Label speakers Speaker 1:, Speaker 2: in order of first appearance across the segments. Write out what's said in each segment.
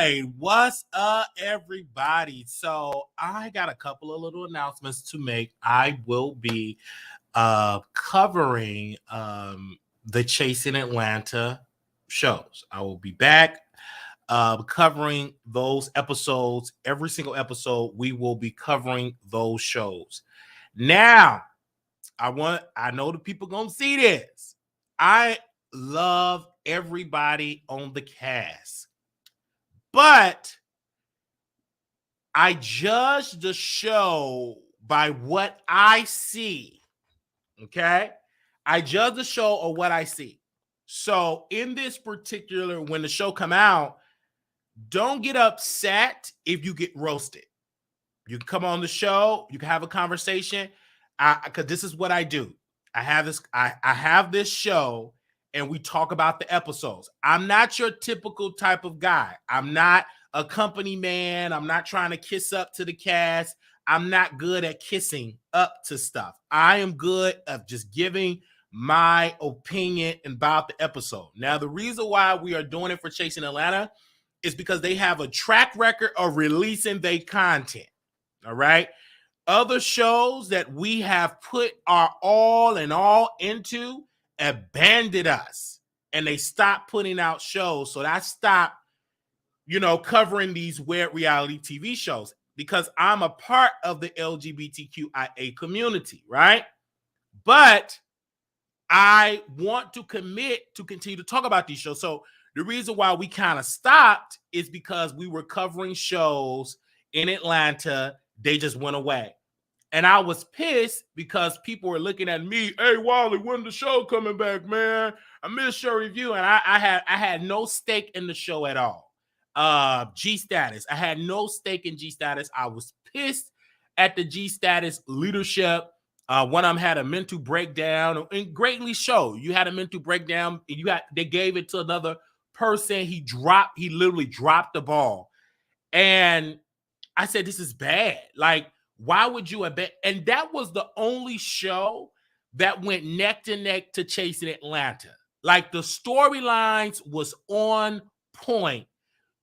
Speaker 1: right, what's up, everybody? So I got a couple of little announcements to make. I will be covering the Chasing Atlanta shows. I will be back covering those episodes. Every single episode, we will be covering those shows. Now, I know the people gonna see this. I love everybody on the cast, but I judge the show by what I see. Okay, I judge the show or what I see. So in this particular, when the show come out, don't get upset if you get roasted. You can come on the show, you can have a conversation. Because this is what I do. I have this show and we talk about the episodes. I'm not your typical type of guy. I'm not a company man. I'm not trying to kiss up to the cast. I'm not good at kissing up to stuff. I am good at just giving my opinion about the episode. Now, the reason why we are doing it for Chasing Atlanta is because they have a track record of releasing their content. All right. Other shows that we have put our all into abandoned us, and they stopped putting out shows. So I stopped, covering these weird reality TV shows because I'm a part of the LGBTQIA community, right? But I want to commit to continue to talk about these shows. So the reason why we kind of stopped is because we were covering shows in Atlanta. They just went away. And I was pissed because people were looking at me, hey, Wiley, when the show coming back, man? I missed your review. And I had no stake in the show at all. G Status. I had no stake in G Status. I was pissed at the G Status leadership. One of them had a mental breakdown, and greatly so. You had a mental breakdown, and they gave it to another person. He literally dropped the ball. And I said, this is bad. Like, why would you abandon? And that was the only show that went neck to neck to Chasing Atlanta. Like, the storylines was on point.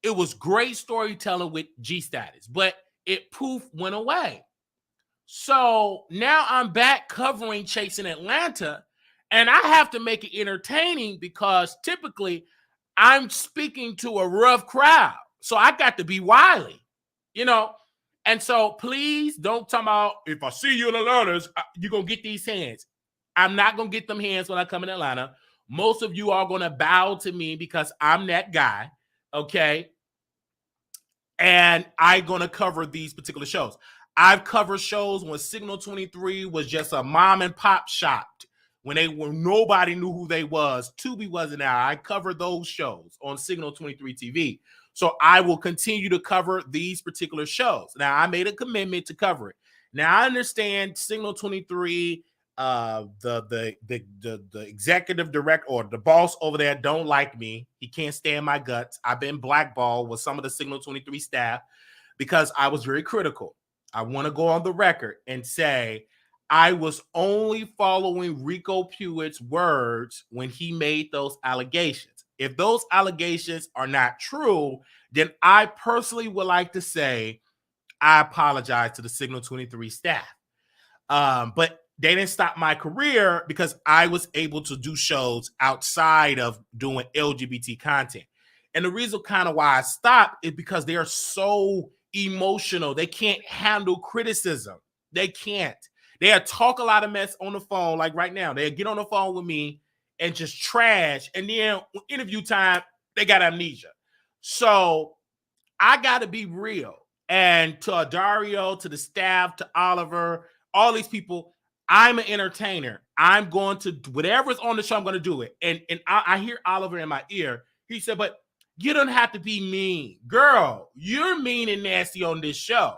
Speaker 1: It was great storytelling with G Status, but it went away. So now I'm back covering Chasing Atlanta, and I have to make it entertaining because typically I'm speaking to a rough crowd. So I got to be Wiley, And so please don't talk about, if I see you in Atlanta, you're going to get these hands. I'm not going to get them hands when I come in Atlanta. Most of you are going to bow to me because I'm that guy, okay? And I'm going to cover these particular shows. I've covered shows when Signal 23 was just a mom and pop shop, when nobody knew who they was. Tubi wasn't out. I covered those shows on Signal 23 TV. So I will continue to cover these particular shows. Now, I made a commitment to cover it. Now, I understand Signal 23, the executive director or the boss over there don't like me. He can't stand my guts. I've been blackballed with some of the Signal 23 staff because I was very critical. I want to go on the record and say I was only following Rico Puitt's words when he made those allegations. If those allegations are not true, then I personally would like to say I apologize to the Signal 23 staff. But they didn't stop my career because I was able to do shows outside of doing LGBT content. And the reason kind of why I stopped is because they are so emotional. They can't handle criticism. They can't. They'll talk a lot of mess on the phone, like right now. They'll get on the phone with me and just trash. And then interview time, they got amnesia. So I got to be real. And to Dario, to the staff, to Oliver, all these people, I'm an entertainer. I'm going to, whatever's on the show, I'm going to do it. And I hear Oliver in my ear. He said, but you don't have to be mean. Girl, you're mean and nasty on this show.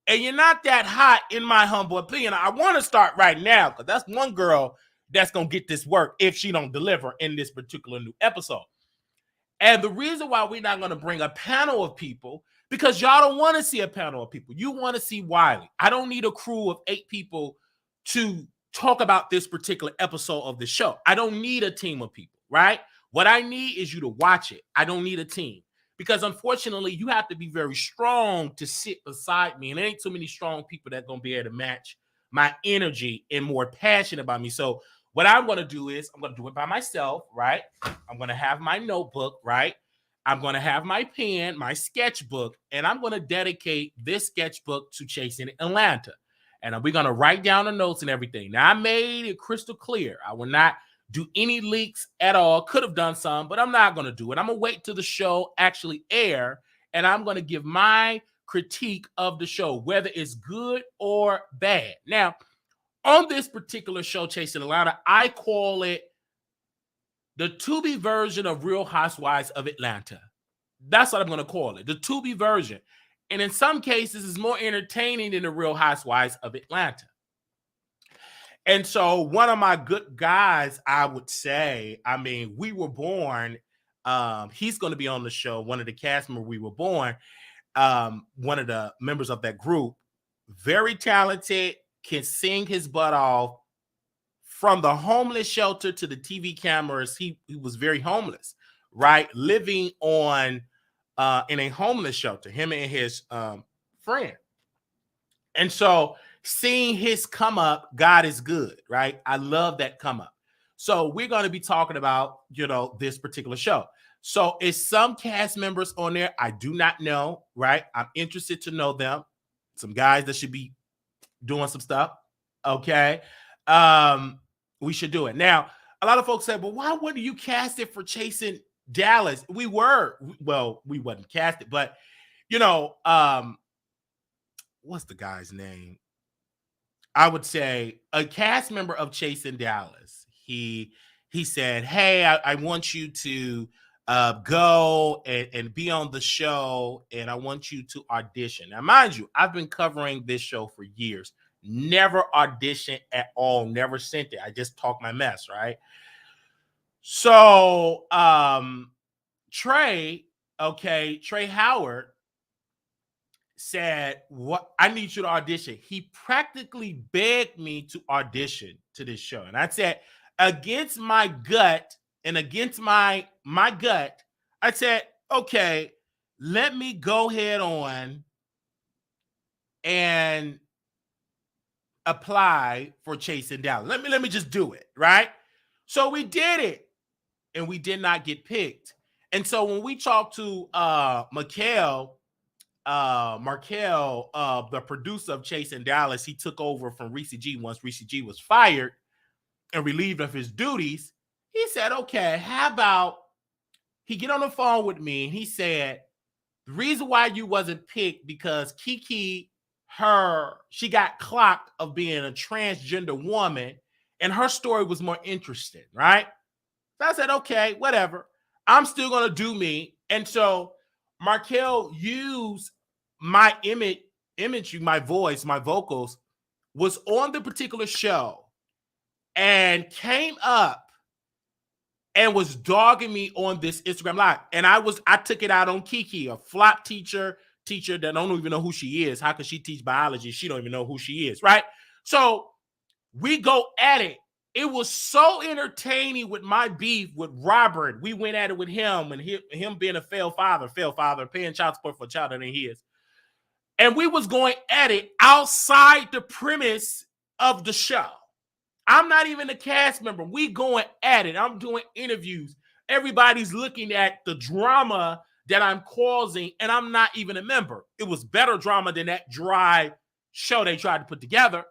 Speaker 1: And you're not that hot, in my humble opinion. I want to start right now because that's one girl that's going to get this work if she don't deliver in this particular new episode. And the reason why we're not going to bring a panel of people, because y'all don't want to see a panel of people. You want to see Wiley. I don't need a crew of 8 people to talk about this particular episode of the show. I don't need a team of people, right? What I need is you to watch it. I don't need a team because unfortunately, you have to be very strong to sit beside me. And there ain't too many strong people that going to be able to match my energy and more passionate about me. So what I'm going to do is I'm going to do it by myself, right? I'm going to have my notebook, right? I'm going to have my pen, my sketchbook, and I'm going to dedicate this sketchbook to Chasing Atlanta. And we're going to write down the notes and everything. Now, I made it crystal clear. I will not do any leaks at all. Could have done some, but I'm not going to do it. I'm going to wait till the show actually air, and I'm going to give my critique of the show, whether it's good or bad. Now, on this particular show, Chasing Atlanta, I call it the Tubi version of Real Housewives of Atlanta. That's what I'm going to call it, the Tubi version. And in some cases, it's more entertaining than the Real Housewives of Atlanta. And so one of my good guys, I would say, I mean, We Were Born, he's going to be on the show, one of the cast members, We Were Born, one of the members of that group, very talented, can sing his butt off. From the homeless shelter to the TV cameras, he was very homeless, right? Living on in a homeless shelter, him and his friend. And so seeing his come up, God is good, right? I love that come up. So we're going to be talking about, this particular show. So is some cast members on there? I do not know, right? I'm interested to know them. Some guys that should be doing some stuff. Okay. We should do it. Now, a lot of folks said, well, why wouldn't you cast it for Chasing Dallas? We wasn't casted, but what's the guy's name? I would say a cast member of Chasing Dallas. He said, hey, I want you to go and be on the show, and I want you to audition. Now, mind you, I've been covering this show for years. Never auditioned at all, never sent it. I just talk my mess, right? So Trey Howard said, "What? I need you to audition." He practically begged me to audition to this show. And I said, against my gut and against my gut, I said, okay, let me go ahead on and apply for Chasing Dallas. Let me just do it, right? So we did it, and we did not get picked. And so when we talked to Markel, the producer of Chasing Dallas, he took over from Reese G once Reese G was fired and relieved of his duties. He said, okay, how about he get on the phone with me, and he said, the reason why you wasn't picked because Kiki, she got clocked of being a transgender woman, and her story was more interesting, right? So I said, okay, whatever. I'm still going to do me. And so Markel used my image, my voice, my vocals, was on the particular show and came up and was dogging me on this Instagram Live. And I took it out on Kiki, a flop teacher that don't even know who she is. How could she teach biology? She don't even know who she is, right? So we go at it. It was so entertaining with my beef with Robert. We went at it with him and him being a failed father, paying child support for a child that ain't his. And we was going at it outside the premise of the show. I'm not even a cast member. We going at it. I'm doing interviews. Everybody's looking at the drama that I'm causing, and I'm not even a member. It was better drama than that dry show they tried to put together.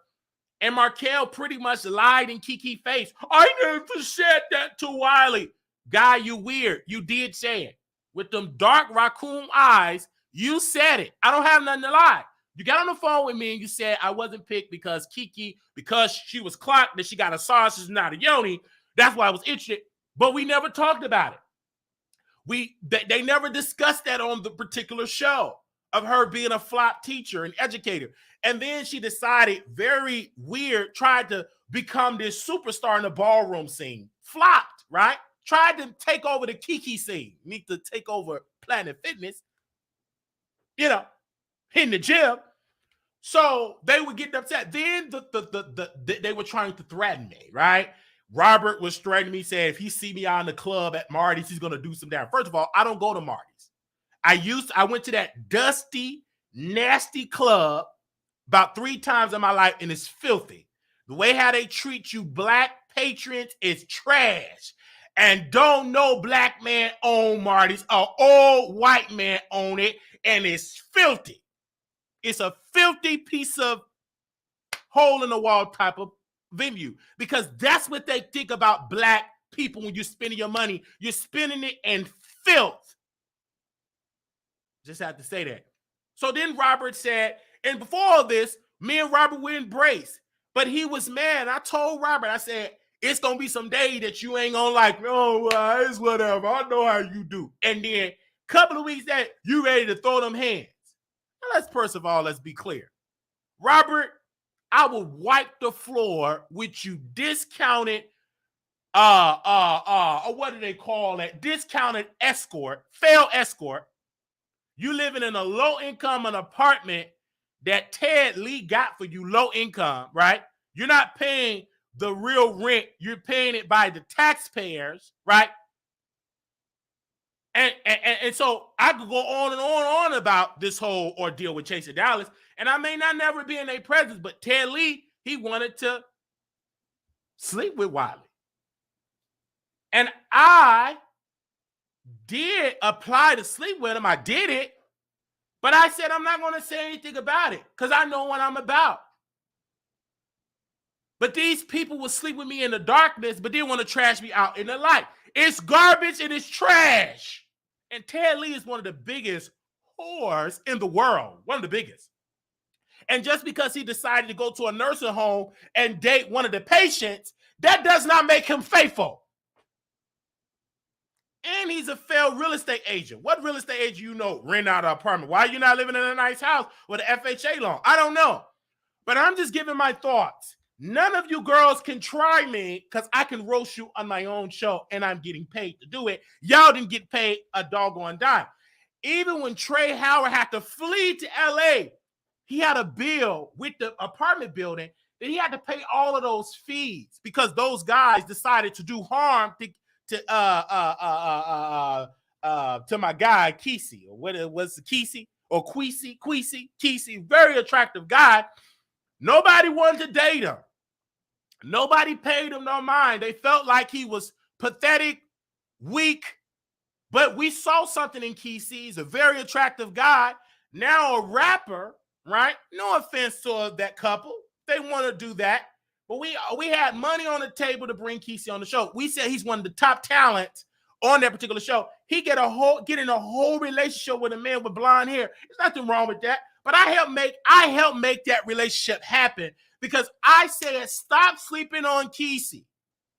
Speaker 1: And Markel pretty much lied in Kiki's face. I never said that to Wiley. Guy, you weird. You did say it. With them dark raccoon eyes, you said it. I don't have nothing to lie. You got on the phone with me and you said I wasn't picked because Kiki, because she was clocked, that she got a sausage, not a yoni. That's why I was interested. But we never talked about it. They never discussed that on the particular show of her being a flop teacher and educator. And then she decided, very weird, tried to become this superstar in the ballroom scene. Flopped, right? Tried to take over the Kiki scene. Need to take over Planet Fitness. In the gym. So they were getting upset. Then they were trying to threaten me, right? Robert was threatening me, saying if he see me out in the club at Marty's, he's going to do some damage. First of all, I don't go to Marty's. I went to that dusty, nasty club about 3 times in my life, and it's filthy. The way how they treat you black patrons is trash. And don't no black man own Marty's. An old white man own it, and it's filthy. It's a filthy piece of hole in the wall type of venue, because that's what they think about black people when you're spending your money. You're spending it in filth. Just have to say that. So then Robert said, and before all this, me and Robert were embraced, but he was mad. I told Robert, I said, it's going to be some day that you ain't going to like me. Oh, it's whatever. I know how you do. And then a couple of weeks that you ready to throw them hands. Now first of all, let's be clear. Robert, I will wipe the floor with you discounted, what do they call it? Discounted escort, failed escort. You living in a low-income apartment that Ted Lee got for you, low income, right? You're not paying the real rent. You're paying it by the taxpayers, right? And so I could go on and on about this whole ordeal with Chase and Dallas, and I may not never be in their presence, but Ted Lee, he wanted to sleep with Wiley. And I did apply to sleep with him. I did it. But I said I'm not going to say anything about it because I know what I'm about. But these people will sleep with me in the darkness, but they want to trash me out in the light. It's garbage and it's trash. And Ted Lee is one of the biggest whores in the world. One of the biggest. And just because he decided to go to a nursing home and date one of the patients, that does not make him faithful. And he's a failed real estate agent. What real estate agent you know rent out an apartment? Why are you not living in a nice house with an FHA loan? I don't know. But I'm just giving my thoughts. None of you girls can try me because I can roast you on my own show and I'm getting paid to do it. Y'all didn't get paid a doggone dime. Even when Trey Howard had to flee to LA, he had a bill with the apartment building that he had to pay all of those fees because those guys decided to do harm to my guy Kesey, or what it was, Kesey or Kesey, very attractive guy. Nobody wanted to date him. Nobody paid him no mind. They felt like he was pathetic, weak. But we saw something in Kesey. He's a very attractive guy. Now a rapper, right? No offense to that couple. They want to do that. But we had money on the table to bring Kesey on the show. We said he's one of the top talents on that particular show. He get in a whole relationship with a man with blonde hair. There's nothing wrong with that. But I helped make that relationship happen because I said stop sleeping on Kesey.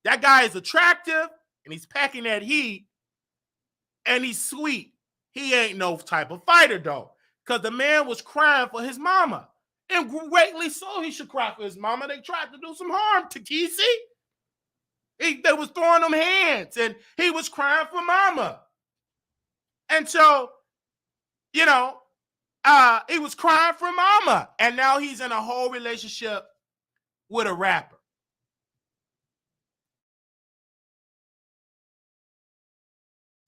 Speaker 1: That guy is attractive and he's packing that heat and he's sweet. He ain't no type of fighter though, because the man was crying for his mama. And greatly so, he should cry for his mama. They tried to do some harm to Kesey. They was throwing them hands, and he was crying for mama. And so, he was crying for mama. And now he's in a whole relationship with a rapper.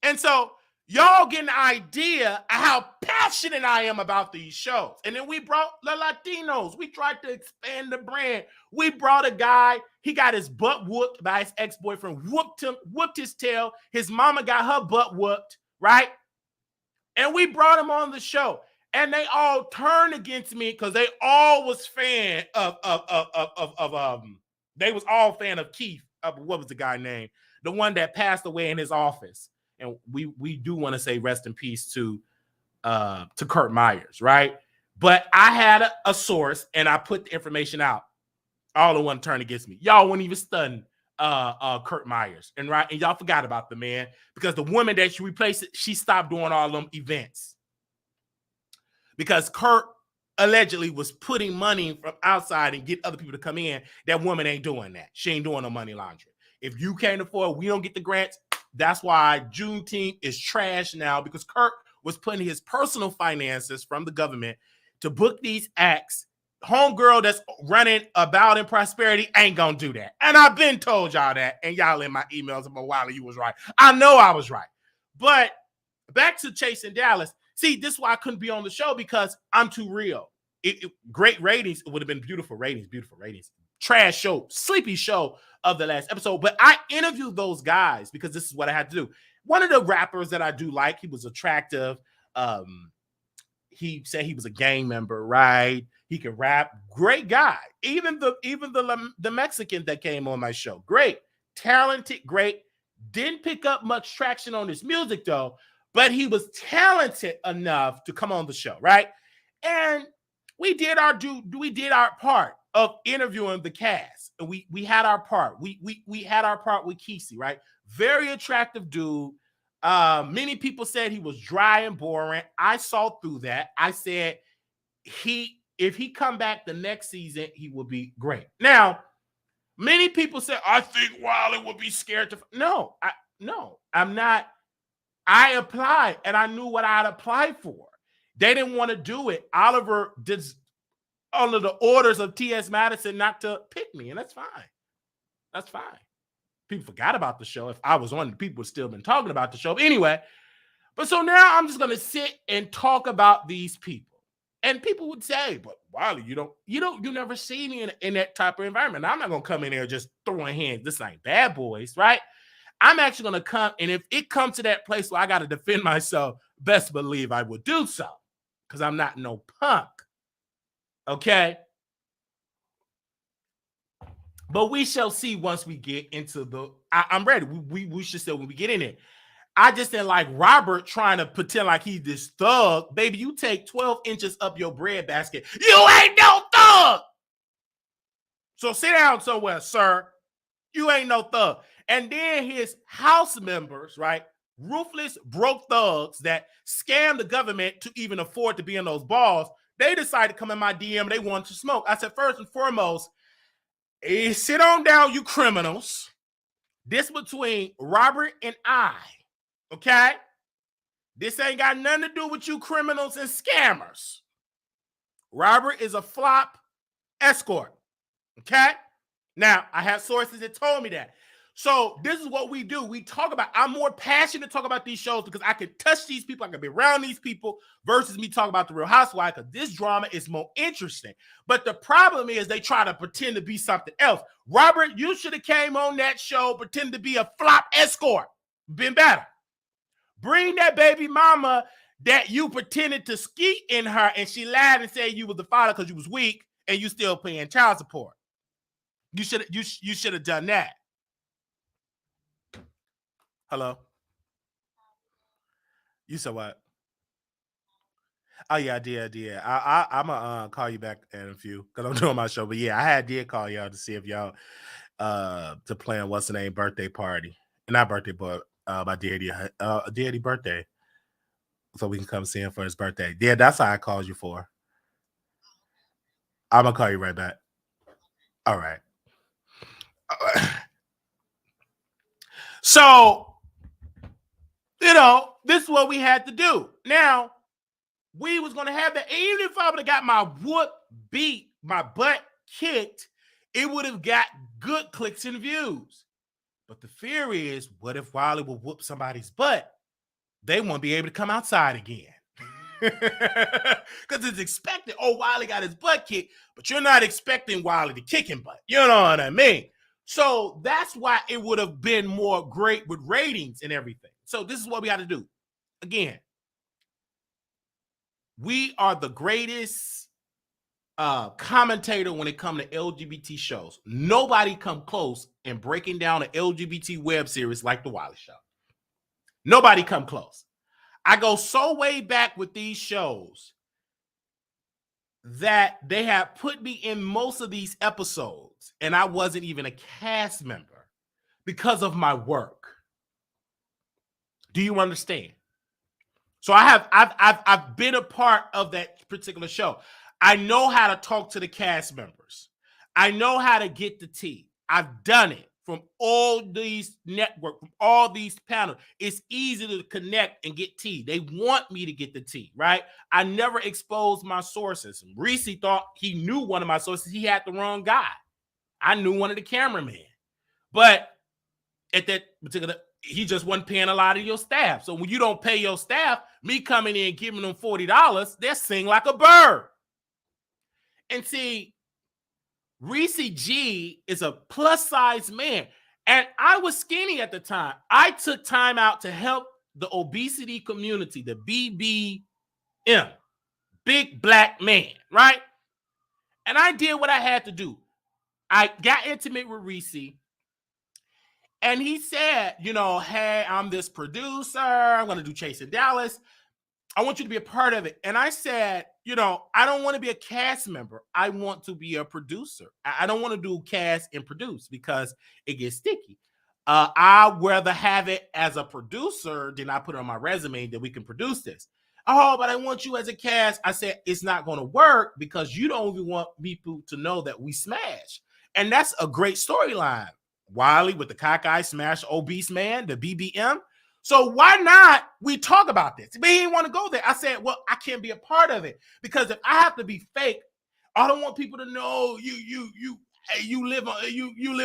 Speaker 1: And so, y'all get an idea of how passionate I am about these shows. And then we brought the Latinos. We tried to expand the brand. We brought a guy, he got his butt whooped by his ex-boyfriend, whooped his tail. His mama got her butt whooped, right? And we brought him on the show. And they all turned against me because they all was fan they was all fan of Keith. What was the guy name? The one that passed away in his office. And we do want to say rest in peace to Kurt Myers, right? But I had a source and I put the information out. All in one turn against me. Y'all wouldn't even stun Kurt Myers. And y'all forgot about the man because the woman that she replaced, she stopped doing all them events. Because Kurt allegedly was putting money from outside and get other people to come in. That woman ain't doing that. She ain't doing no money laundering. If you can't afford, we don't get the grants. That's why Juneteenth is trash now, because Kurt was putting his personal finances from the government to book these acts. Homegirl that's running About in Prosperity ain't gonna do that. And I've been told y'all that, and y'all in my emails about Wiley, you was right. I know I was right. But back to Chase and Dallas. See, this is why I couldn't be on the show, because I'm too real. Great ratings. It would have been beautiful ratings. Trash show, sleepy show of the last episode. But I interviewed those guys because this is what I had to do. One of the rappers that I do like, he was attractive. He said he was a gang member, right? He can rap. Great guy. Even the Mexican that came on my show. Great. Talented, great. Didn't pick up much traction on his music though, but he was talented enough to come on the show, right? And we did our part of interviewing the cast. And we had our part. We had our part with Kesey, right? Very attractive dude. Many people said he was dry and boring. I saw through that. I said if he come back the next season, he will be great. Now, many people said, I think Wiley would be scared to. No, I'm not. I applied and I knew what I'd applied for. They didn't want to do it. Oliver did under the orders of T.S. Madison not to pick me, and that's fine. That's fine. People forgot about the show. If I was on, people would still been talking about the show. But anyway, but so now I'm just going to sit and talk about these people. And people would say, but Wiley, you never see me in that type of environment. Now, I'm not going to come in there just throwing hands. This ain't Bad Boys, right? I'm actually going to come, and if it comes to that place where I got to defend myself, best believe I would do so, because I'm not no punk. Okay? But we shall see once we get into the. I'm ready. We should say when we get in it. I just didn't like Robert trying to pretend like he's this thug. Baby, you take 12 inches up your breadbasket. You ain't no thug. So sit down somewhere, sir. You ain't no thug. And then his house members, right? Ruthless, broke thugs that scam the government to even afford to be in those balls. They decided to come in my DM. They wanted to smoke. I said, first and foremost, sit on down, you criminals. This between Robert and I. Okay? This ain't got nothing to do with you criminals and scammers. Robert is a flop escort. Okay? Now, I have sources that told me that. So this is what we do. We talk about, I'm more passionate to talk about these shows because I can touch these people. I can be around these people versus me talking about the Real Housewives, because this drama is more interesting. But the problem is they try to pretend to be something else. Robert, you should have came on that show, pretend to be a flop escort. Been better. Bring that baby mama that you pretended to skeet in her and she lied and said you was the father because you was weak and you still paying child support. You should have done that. Hello? You said what? Oh, yeah, I did. I'm going to call you back in a few because I'm doing my show. But, yeah, I did call y'all to see if y'all to plan what's the name birthday party. Not birthday, but my daddy birthday. So we can come see him for his birthday. Yeah, that's how I called you for. I'm going to call you right back. All right. So, this is what we had to do. Now, we was going to have that. Even if I would have got my butt kicked, it would have got good clicks and views. But the fear is, what if Wiley will whoop somebody's butt? They won't be able to come outside again. Because it's expected, Wiley got his butt kicked, but you're not expecting Wiley to kick him butt. You know what I mean? So that's why it would have been more great with ratings and everything. So this is what we got to do. Again, we are the greatest commentator when it comes to LGBT shows. Nobody come close in breaking down an LGBT web series like The Wiley Show. Nobody come close. I go so way back with these shows that they have put me in most of these episodes, and I wasn't even a cast member because of my work. Do you understand? So I've been a part of that particular show. I know how to talk to the cast members. I know how to get the tea. I've done it from all these networks, from all these panels. It's easy to connect and get tea. They want me to get the tea, right? I never exposed my sources. Reese thought he knew one of my sources. He had the wrong guy. I knew one of the cameramen. But at that particular he just wasn't paying a lot of your staff. So when you don't pay your staff, me coming in and giving them $40, they'll sing like a bird. And see, Reese G is a plus-size man. And I was skinny at the time. I took time out to help the obesity community, the BBM, big black man, right? And I did what I had to do. I got intimate with Reese. And he said, you know, hey, I'm this producer. I'm going to do Chasing Dallas. I want you to be a part of it. And I said, you know, I don't want to be a cast member. I want to be a producer. I don't want to do cast and produce because it gets sticky. I'd rather have it as a producer than I put it on my resume that we can produce this. Oh, but I want you as a cast. I said, it's not going to work because you don't even want people to know that we smash. And that's a great storyline. Wiley with the cockeye smash obese man, the BBM. So why not we talk about this? But he didn't want to go there. I said, well, I can't be a part of it because if I have to be fake, I don't want people to know you live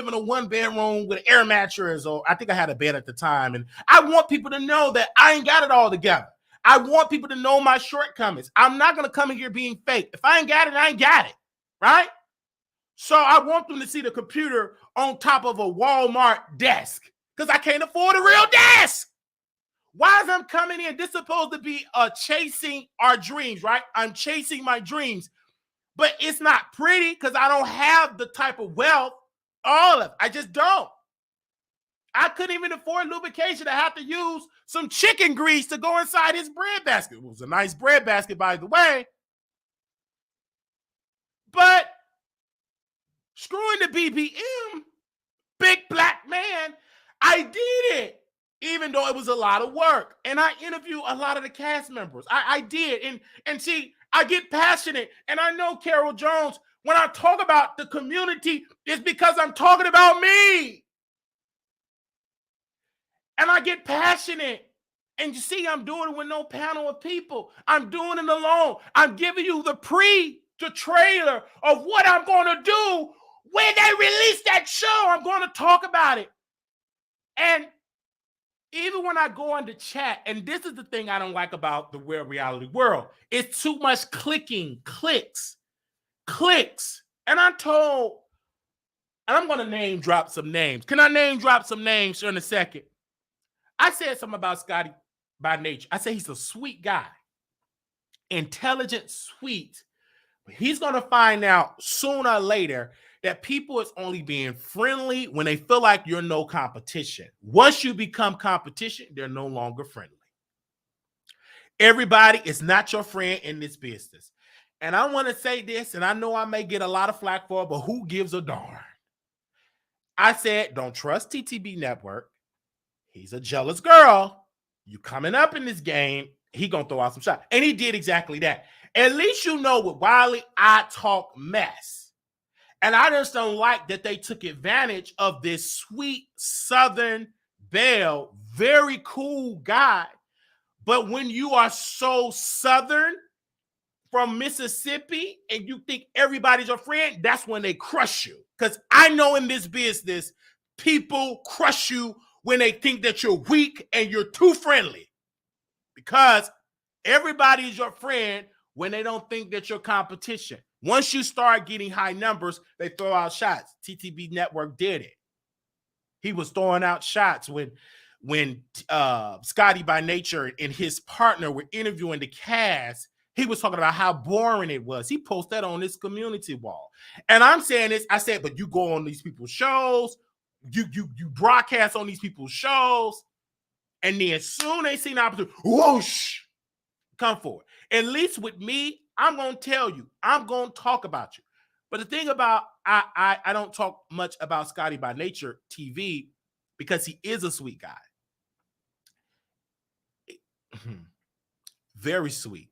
Speaker 1: in a one bedroom with an air mattress, or I think I had a bed at the time, and I want people to know that I ain't got it all together. I want people to know my shortcomings. I'm not gonna come in here being fake. If I ain't got it, I ain't got it, right? So I want them to see the computer on top of a Walmart desk because I can't afford a real desk. Why is I'm coming in? This is supposed to be chasing our dreams, right? I'm chasing my dreams, but it's not pretty because I don't have the type of wealth, all of it. I just don't. I couldn't even afford lubrication. I have to use some chicken grease to go inside his bread basket. It was a nice bread basket, by the way. But screwing the BBM, big black man, I did it, even though it was a lot of work. And I interviewed a lot of the cast members. I did. And see, I get passionate. And I know Carol Jones, when I talk about the community, it's because I'm talking about me. And I get passionate. And you see, I'm doing it with no panel of people. I'm doing it alone. I'm giving you the trailer of what I'm going to do when they release that show. I'm going to talk about it. And even when I go on the chat, and this is the thing I don't like about the real reality world, it's too much clicks. And I'm told, and I'm going to name drop some names. Can I name drop some names in a second? I said something about Scotty by nature. I said he's a sweet guy. Intelligent, sweet. But he's going to find out sooner or later that people is only being friendly when they feel like you're no competition. Once you become competition, they're no longer friendly. Everybody is not your friend in this business. And I want to say this, and I know I may get a lot of flack for it, but who gives a darn? I said, don't trust TTB Network. He's a jealous girl. You coming up in this game, he gonna throw out some shots. And he did exactly that. At least you know with Wiley, I talk mess. And I just don't like that they took advantage of this sweet Southern belle, very cool guy. But when you are so Southern from Mississippi and you think everybody's your friend, that's when they crush you. Because I know in this business, people crush you when they think that you're weak and you're too friendly. Because everybody is your friend when they don't think that you're competition. Once you start getting high numbers, they throw out shots. TTB Network did it. He was throwing out shots when Scotty by Nature and his partner were interviewing the cast. He was talking about how boring it was. He posted that on his community wall. And I'm saying this, I said, but you go on these people's shows, you broadcast on these people's shows, and then soon they see an opportunity, whoosh, come forward. At least with me, I'm going to tell you, I'm going to talk about you. But the thing about, I don't talk much about Scotty by Nature TV because he is a sweet guy. Very sweet.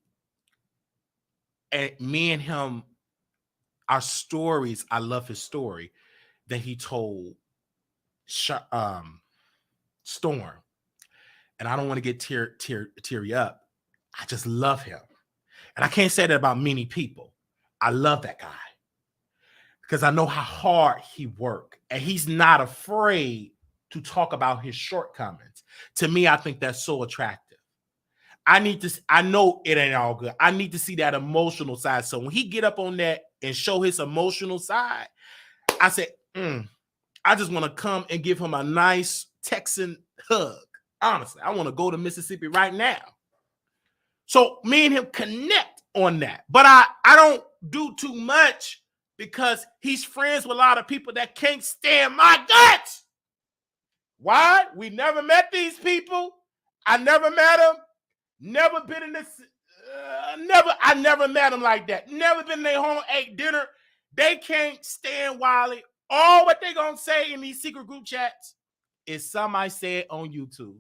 Speaker 1: And me and him, our stories, I love his story that he told Storm. And I don't want to get teary up. I just love him. And I can't say that about many people. I love that guy because I know how hard he worked. And he's not afraid to talk about his shortcomings. To me, I think that's so attractive. I know it ain't all good. I need to see that emotional side. So when he get up on that and show his emotional side, I said, I just want to come and give him a nice Texan hug. Honestly, I want to go to Mississippi right now. So me and him connect on that. But I don't do too much because he's friends with a lot of people that can't stand my guts. Why? We never met these people. I never met them. Never been in this. I never met them like that. Never been in their home, ate dinner. They can't stand Wiley. All what they gonna say in these secret group chats is something I said on YouTube.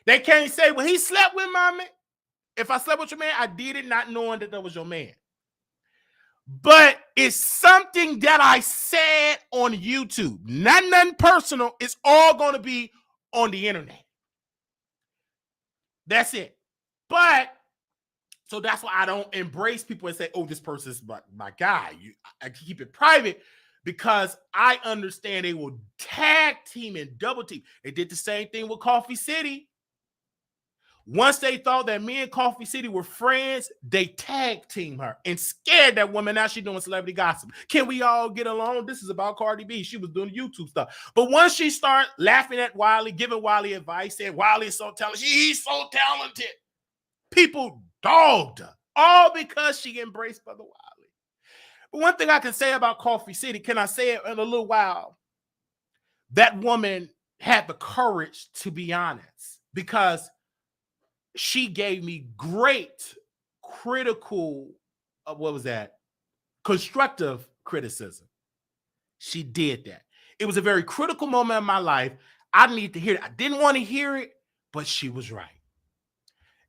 Speaker 1: They can't say, well, he slept with my man. If I slept with your man, I did it not knowing that was your man. But it's something that I said on YouTube. Nothing personal. It's all going to be on the internet. That's it. But, so that's why I don't embrace people and say, oh, this person's my guy. I keep it private because I understand they will tag team and double team. They did the same thing with Coffee City. Once they thought that me and Coffee City were friends, they tag team her and scared that woman. Now she's doing celebrity gossip. Can we all get along? This is about Cardi B. She was doing YouTube stuff. But once she started laughing at Wiley, giving Wiley advice, saying Wiley is so talented, he's so talented, people dogged her, all because she embraced Brother Wiley. But one thing I can say about Coffee City, can I say it in a little while? That woman had the courage to be honest because she gave me great critical, constructive criticism. She did that. It was a very critical moment in my life. I need to hear it. I didn't want to hear it, but she was right.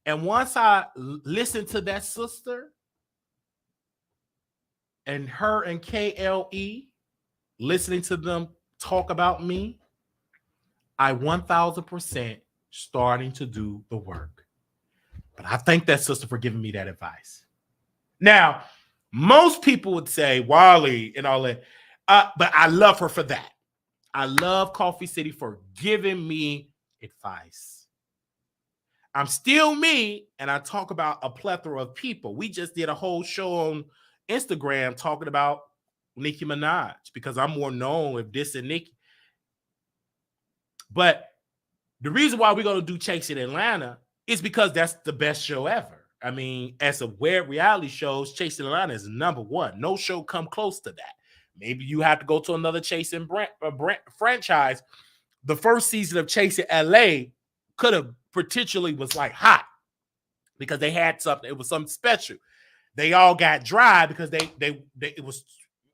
Speaker 1: And once I listened to that sister and her and KLE, listening to them talk about me, I 1000% starting to do the work. But I thank that sister for giving me that advice. Now, most people would say Wiley and all that, but I love her for that. I love Coffee City for giving me advice. I'm still me, and I talk about a plethora of people. We just did a whole show on Instagram talking about Nicki Minaj because I'm more known with this and Nicki. But the reason why we're going to do Chasing Atlanta is because that's the best show ever. I mean, as a web reality shows, Chasing Atlanta is #1. No show come close to that. Maybe you have to go to another Chasing Brent franchise. The first season of Chasing LA could have potentially was like hot because they had something. It was something special. They all got dry because it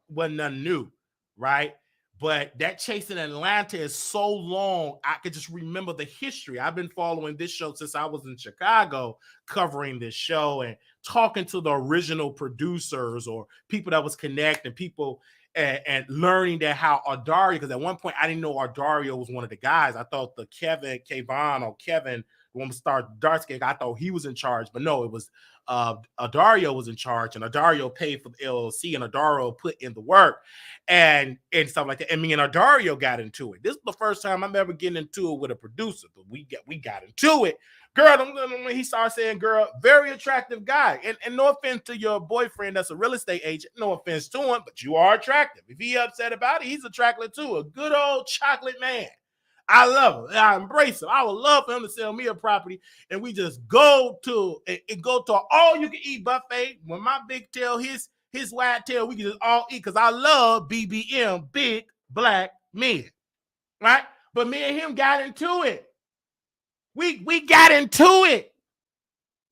Speaker 1: wasn't nothing new, right? But that Chasing Atlanta is so long, I could just remember the history. I've been following this show since I was in Chicago, covering this show and talking to the original producers or people that was connecting, people and learning that how Adario, because at one point I didn't know Adario was one of the guys. I thought the Kevin, the one who started Darkscape, I thought he was in charge, but no, it was Adario was in charge, and Adario paid for the LLC, and Adario put in the work and stuff like that. And me and Adario got into it. This is the first time I'm ever getting into it with a producer, but we got into it. Girl, when he started saying, girl, very attractive guy. And no offense to your boyfriend that's a real estate agent, no offense to him, but you are attractive. If he upset about it, he's attractive too. A good old chocolate man. I love him. I embrace him. I would love for him to sell me a property and we just go to all you can eat buffet. When my big tail, his wide tail, we can just all eat because I love BBM, big black men. Right? But me and him got into it. We got into it.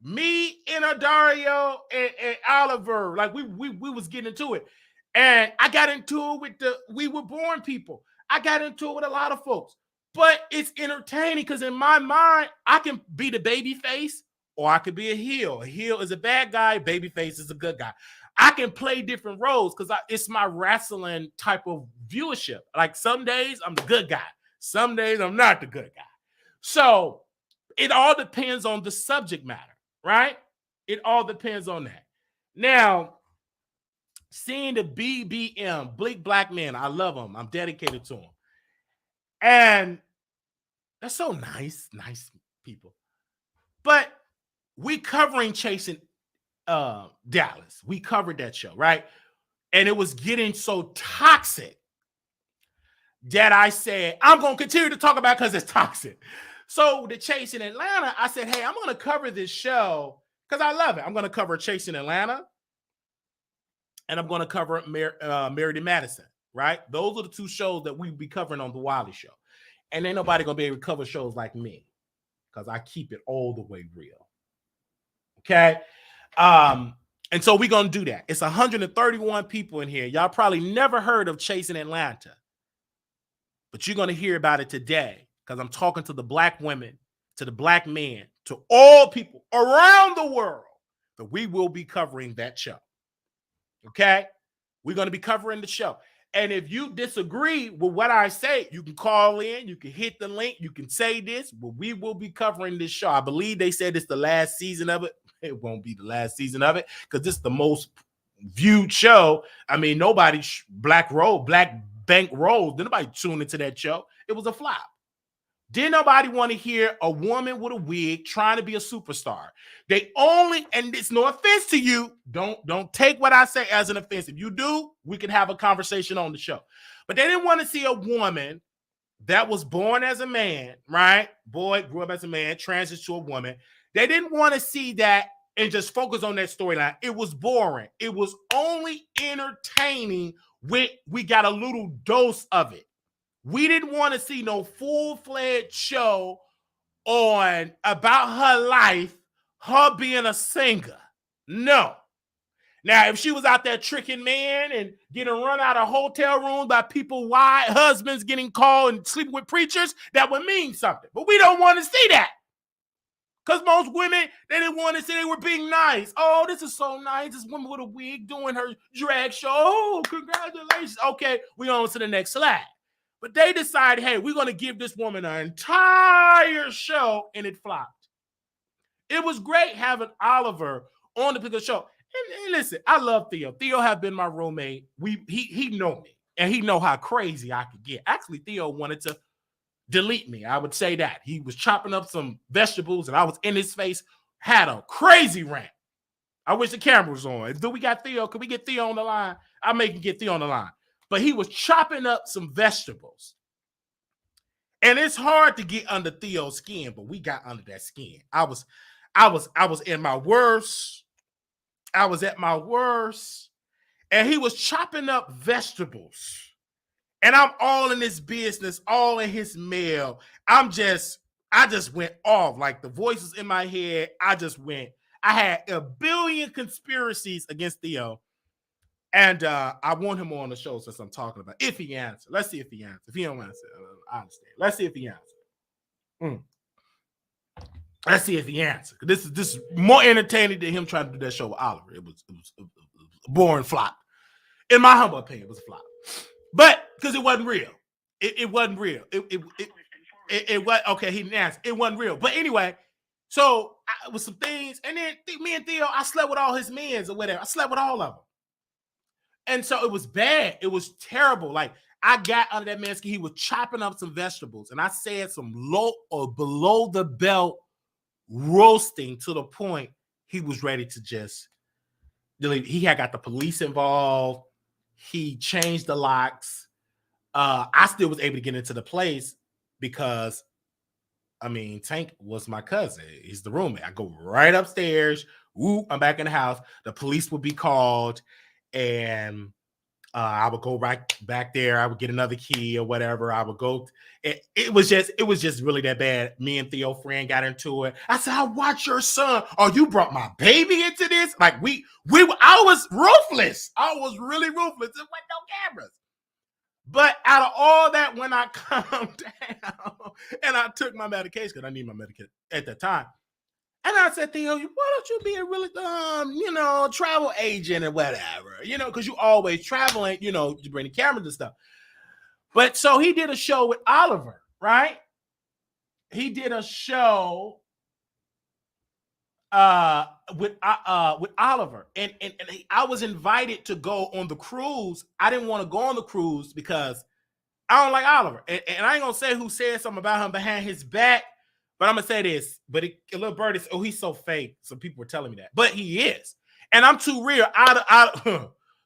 Speaker 1: Me and Adario and Oliver, like we was getting into it. And I got into it with We Were Born people. I got into it with a lot of folks. But it's entertaining because in my mind, I can be the baby face or I could be a heel. A heel is a bad guy. Baby face is a good guy. I can play different roles because it's my wrestling type of viewership. Like some days I'm the good guy. Some days I'm not the good guy. So it all depends on the subject matter, right? It all depends on that. Now, seeing the BBM, Big Black Men, I love them. I'm dedicated to them. And they're so nice people. But we covering Chasing Dallas. We covered that show, right? And it was getting so toxic that I said, I'm going to continue to talk about it because it's toxic. So the Chasing Atlanta, I said, hey, I'm going to cover this show because I love it. I'm going to cover Chasing Atlanta, and I'm going to cover Married to Madison, right? Those are the two shows that we'll be covering on the Wiley Show. And ain't nobody going to be able to cover shows like me because I keep it all the way real. Okay? And so we're going to do that. It's 131 people in here. Y'all probably never heard of Chasing Atlanta, but you're going to hear about it today because I'm talking to the black women, to the black men, to all people around the world that we will be covering that show. Okay? We're going to be covering the show. And if you disagree with what I say, you can call in, you can hit the link, you can say this, but we will be covering this show. I believe they said it's the last season of it. It won't be the last season of it because this is the most viewed show. I mean, nobody, Black Bank Rose, did nobody tune into that show. It was a flop. Didn't nobody want to hear a woman with a wig trying to be a superstar. They only, and it's no offense to you, don't take what I say as an offense. If you do, we can have a conversation on the show. But they didn't want to see a woman that was born as a man, right? Boy, grew up as a man, transitioned to a woman. They didn't want to see that and just focus on that storyline. It was boring. It was only entertaining when we got a little dose of it. We didn't want to see no full-fledged show on about her life, her being a singer. No. Now, if she was out there tricking men and getting run out of hotel rooms by people, husbands getting called and sleeping with preachers, that would mean something. But we don't want to see that. Because most women, they didn't want to say they were being nice. Oh, this is so nice. This woman with a wig doing her drag show. Oh, congratulations. Okay, we're on to the next slide. But they decided, hey, we're going to give this woman an entire show, and it flopped. It was great having Oliver on the particular show. And listen, I love Theo. Theo have been my roommate. He know me, and he know how crazy I could get. Actually, Theo wanted to delete me. I would say that. He was chopping up some vegetables, and I was in his face, had a crazy rant. I wish the camera was on. Do we got Theo? Can we get Theo on the line? I may can get Theo on the line. But he was chopping up some vegetables. And it's hard to get under Theo's skin, but we got under that skin. I was in my worst. I was at my worst. And he was chopping up vegetables. And I'm all in his business, all in his mail. I just went off. Like the voices in my head, I had a billion conspiracies against Theo. And I want him on the show since I'm talking about it. If he answers. Let's see if he answers. If he don't answer, I understand. Let's see if he answers. Let's see if he answers. This is more entertaining than him trying to do that show with Oliver. It was a boring flop. In my humble opinion, it was a flop. But because it wasn't real. It wasn't real. It was okay, he didn't answer. It wasn't real. But anyway, so with some things, and then me and Theo, I slept with all his men or whatever. I slept with all of them. And so it was bad. It was terrible. Like I got under that man's skin. He was chopping up some vegetables, and I said some low or below the belt roasting to the point he was ready to just delete. He had got the police involved. He changed the locks. I still was able to get into the place because, I mean, Tank was my cousin. He's the roommate. I go right upstairs. Woo, I'm back in the house. The police would be called. And I would go right back there. I would get another key or whatever. I would go. It was just really that bad. Me and Theo friend got into it. I said, I watch your son. Oh, you brought my baby into this? Like I was ruthless. I was really ruthless. There was no cameras. But out of all that, when I calmed down and I took my medication, because I need my medication at the time. And I said, Theo, why don't you be a really, travel agent or whatever, because you always traveling, you bring the cameras and stuff. But so he did a show with Oliver, right? He did a show with Oliver. And I was invited to go on the cruise. I didn't want to go on the cruise because I don't like Oliver. And I ain't gonna say who said something about him behind his back, but I'm gonna say this. But a little bird is, oh, he's so fake. Some people were telling me that, but he is. And I'm too real.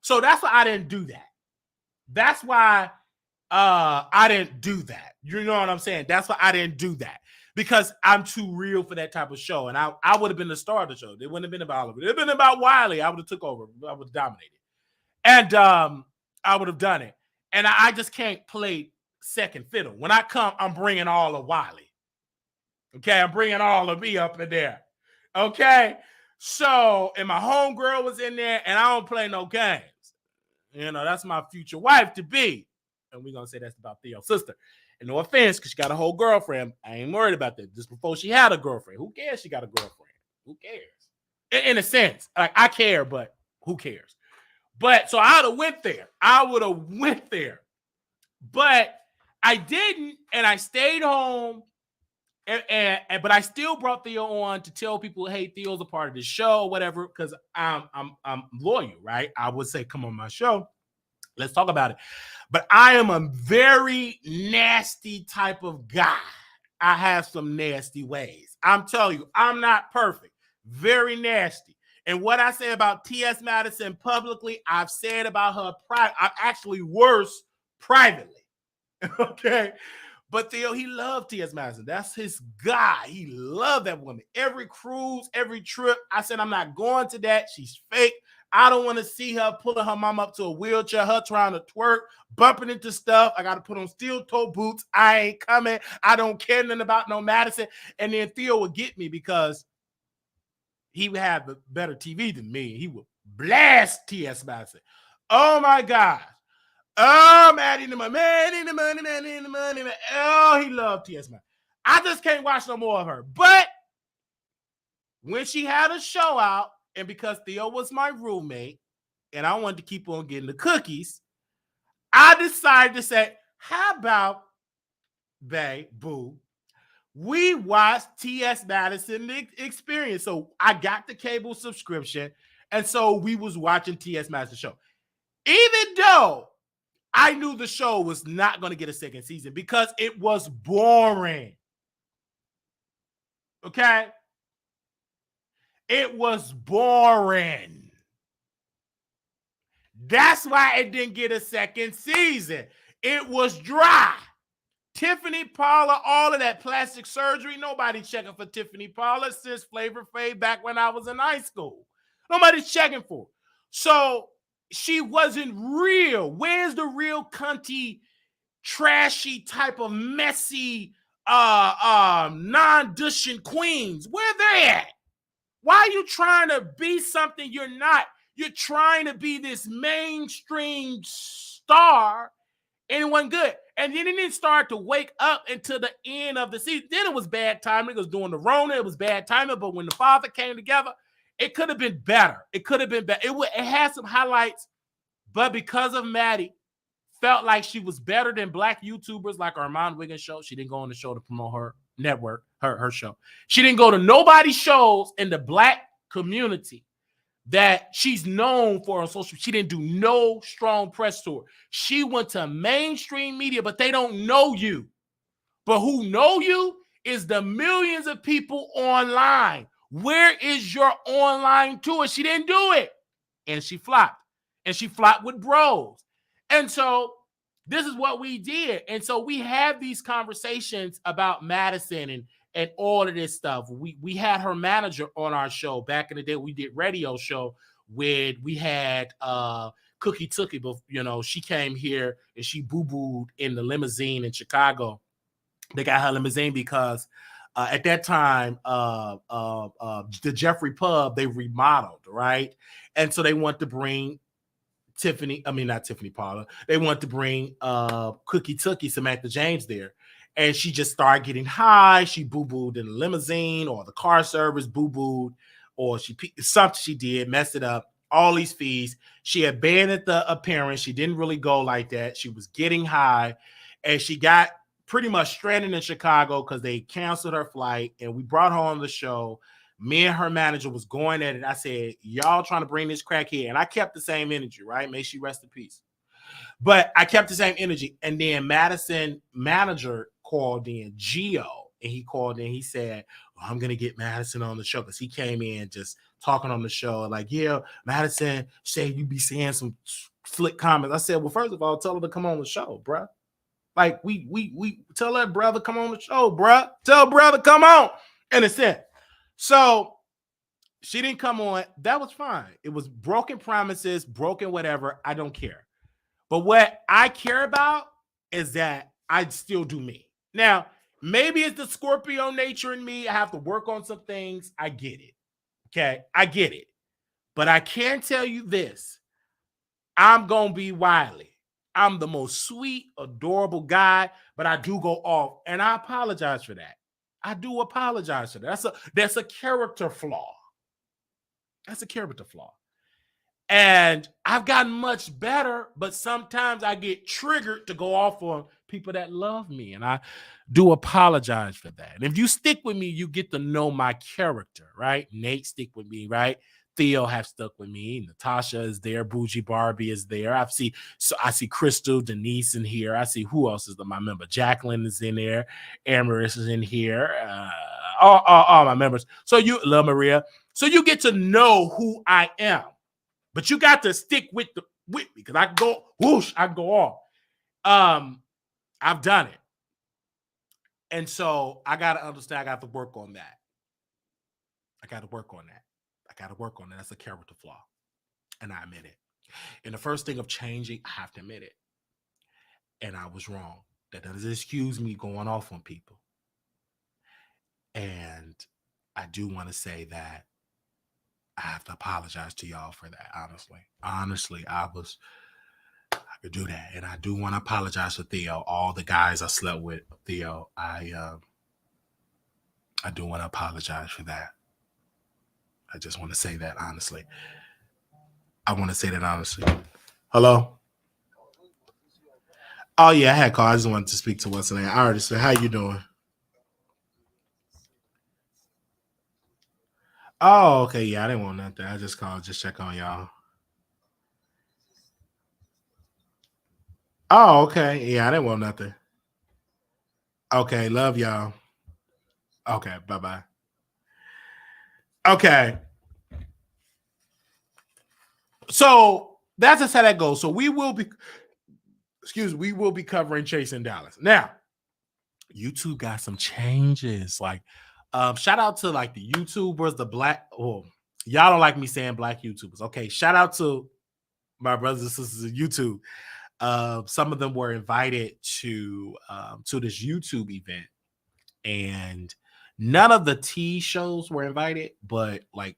Speaker 1: So that's why I didn't do that. That's why I didn't do that. You know what I'm saying? That's why I didn't do that. Because I'm too real for that type of show. And I would have been the star of the show. It wouldn't have been about Oliver. It would have been about Wiley. I would have took over. I would have dominated. And I would have done it. And I just can't play second fiddle. When I come, I'm bringing all of Wiley. Okay? I'm bringing all of me up in there. Okay? So, and my homegirl was in there, and I don't play no games. You know, that's my future wife to be. And we're going to say that's about Theo's sister. And no offense, because she got a whole girlfriend. I ain't worried about that. Just before she had a girlfriend. Who cares she got a girlfriend? Who cares? In a sense. Like, I care, but who cares? But, so I would have went there. I would have went there. But I didn't, and I stayed home. But I still brought Theo on to tell people, hey, Theo's a part of the show, whatever, because I'm loyal, right? I would say, come on my show. Let's talk about it. But I am a very nasty type of guy. I have some nasty ways. I'm telling you, I'm not perfect. Very nasty. And what I say about T.S. Madison publicly, I've said about her I'm actually worse privately. Okay? But Theo, he loved T.S. Madison. That's his guy. He loved that woman. Every cruise, every trip, I said, I'm not going to that. She's fake. I don't want to see her pulling her mom up to a wheelchair, her trying to twerk, bumping into stuff. I got to put on steel-toe boots. I ain't coming. I don't care nothing about no Madison. And then Theo would get me because he would have a better TV than me. He would blast T.S. Madison. Oh, my God. Oh, man, in the money, man, in the money, man, in the money, man. Oh, he loved T.S. Madison. I just can't watch no more of her. But when she had a show out, and because Theo was my roommate, and I wanted to keep on getting the cookies, I decided to say, how about, bae, boo, we watched T.S. Madison Experience. So I got the cable subscription, and so we was watching T.S. Madison show. Even though I knew the show was not going to get a second season because it was boring. Okay? It was boring. That's why it didn't get a second season. It was dry. Tiffany Paula, all of that plastic surgery, nobody checking for Tiffany Paula since Flavor Flav back when I was in high school. Nobody's checking for her. So she wasn't real. Where's the real cunty, trashy type of messy, non-dishing queens? Where they at? Why are you trying to be something you're not? You're trying to be this mainstream star, and it wasn't good. And then it didn't start to wake up until the end of the season. Then it was bad timing. It was during the Rona. It was bad timing. But when the father came together, it could have been better. It could have been better. It had some highlights, but because of Maddie, felt like she was better than black YouTubers like Armand Wiggins' show. She didn't go on the show to promote her network, her show. She didn't go to nobody's shows in the black community that she's known for on social. She didn't do no strong press tour. She went to mainstream media, but they don't know you. But who know you is the millions of people online. Where is your online tour? She didn't do it. And she flopped. And she flopped with bros. And so this is what we did. And so we have these conversations about Madison and all of this stuff. We had her manager on our show back in the day. We did radio show where we had Cookie Tookie, but you know, she came here and she boo-booed in the limousine in Chicago. They got her limousine because at that time, the Jeffrey Pub, they remodeled, right? And so they want to bring not Tiffany Paula. They want to bring Cookie Tookie, Samantha James there. And she just started getting high. She boo-booed in the limousine, or the car service boo-booed, or something she did, messed it up. All these fees. She abandoned the appearance. She didn't really go like that. She was getting high, and she got pretty much stranded in Chicago because they canceled her flight, and we brought her on the show. Me and her manager was going at it. I said, y'all trying to bring this crack here. And I kept the same energy, right? May she rest in peace. But I kept the same energy. And then Madison manager called in, Geo, and he called in. He said, well, I'm going to get Madison on the show, because he came in just talking on the show. Like, yeah, Madison said you be saying some slick comments. I said, well, first of all, tell her to come on the show, bruh. Like, we tell that brother come on the show, bruh. Tell brother come on. And it's it. So she didn't come on. That was fine. It was broken promises, broken whatever. I don't care. But what I care about is that I still do me. Now, maybe it's the Scorpio nature in me. I have to work on some things. I get it. Okay, I get it. But I can tell you this. I'm going to be Wiley. I'm the most sweet, adorable guy, but I do go off. And I apologize for that. I do apologize for that. That's a character flaw. That's a character flaw. And I've gotten much better, but sometimes I get triggered to go off on people that love me. And I do apologize for that. And if you stick with me, you get to know my character, right? Nate stick with me, right? Theo have stuck with me. Natasha is there. Bougie Barbie is there. I see Crystal, Denise in here. I see who else is my member. Jacqueline is in there. Amaris is in here. All my members. So La Maria. So you get to know who I am. But you got to stick with me, because I can go whoosh, I can go off. I've done it. And so I got to understand, I got to work on that. That's a character flaw. And I admit it. And the first thing of changing, I have to admit it. And I was wrong. That doesn't excuse me going off on people. And I do want to say that I have to apologize to y'all for that, honestly. I could do that. And I do want to apologize to Theo. All the guys I slept with, Theo, I do want to apologize for that. I just want to say that honestly. Hello? Oh, yeah, I had called. I just wanted to speak to what's name. I already said, how you doing? Oh, okay. Yeah, I didn't want nothing. I just called, just check on y'all. Oh, okay. Yeah, I didn't want nothing. Okay, love y'all. Okay, bye-bye. Okay. So that's just how that goes. So we will be covering Chasing Dallas. Now, YouTube got some changes. Like, shout out to like the YouTubers, the black. Oh, y'all don't like me saying black YouTubers. Okay, shout out to my brothers and sisters of YouTube. Some of them were invited to this YouTube event, and none of the T shows were invited, but like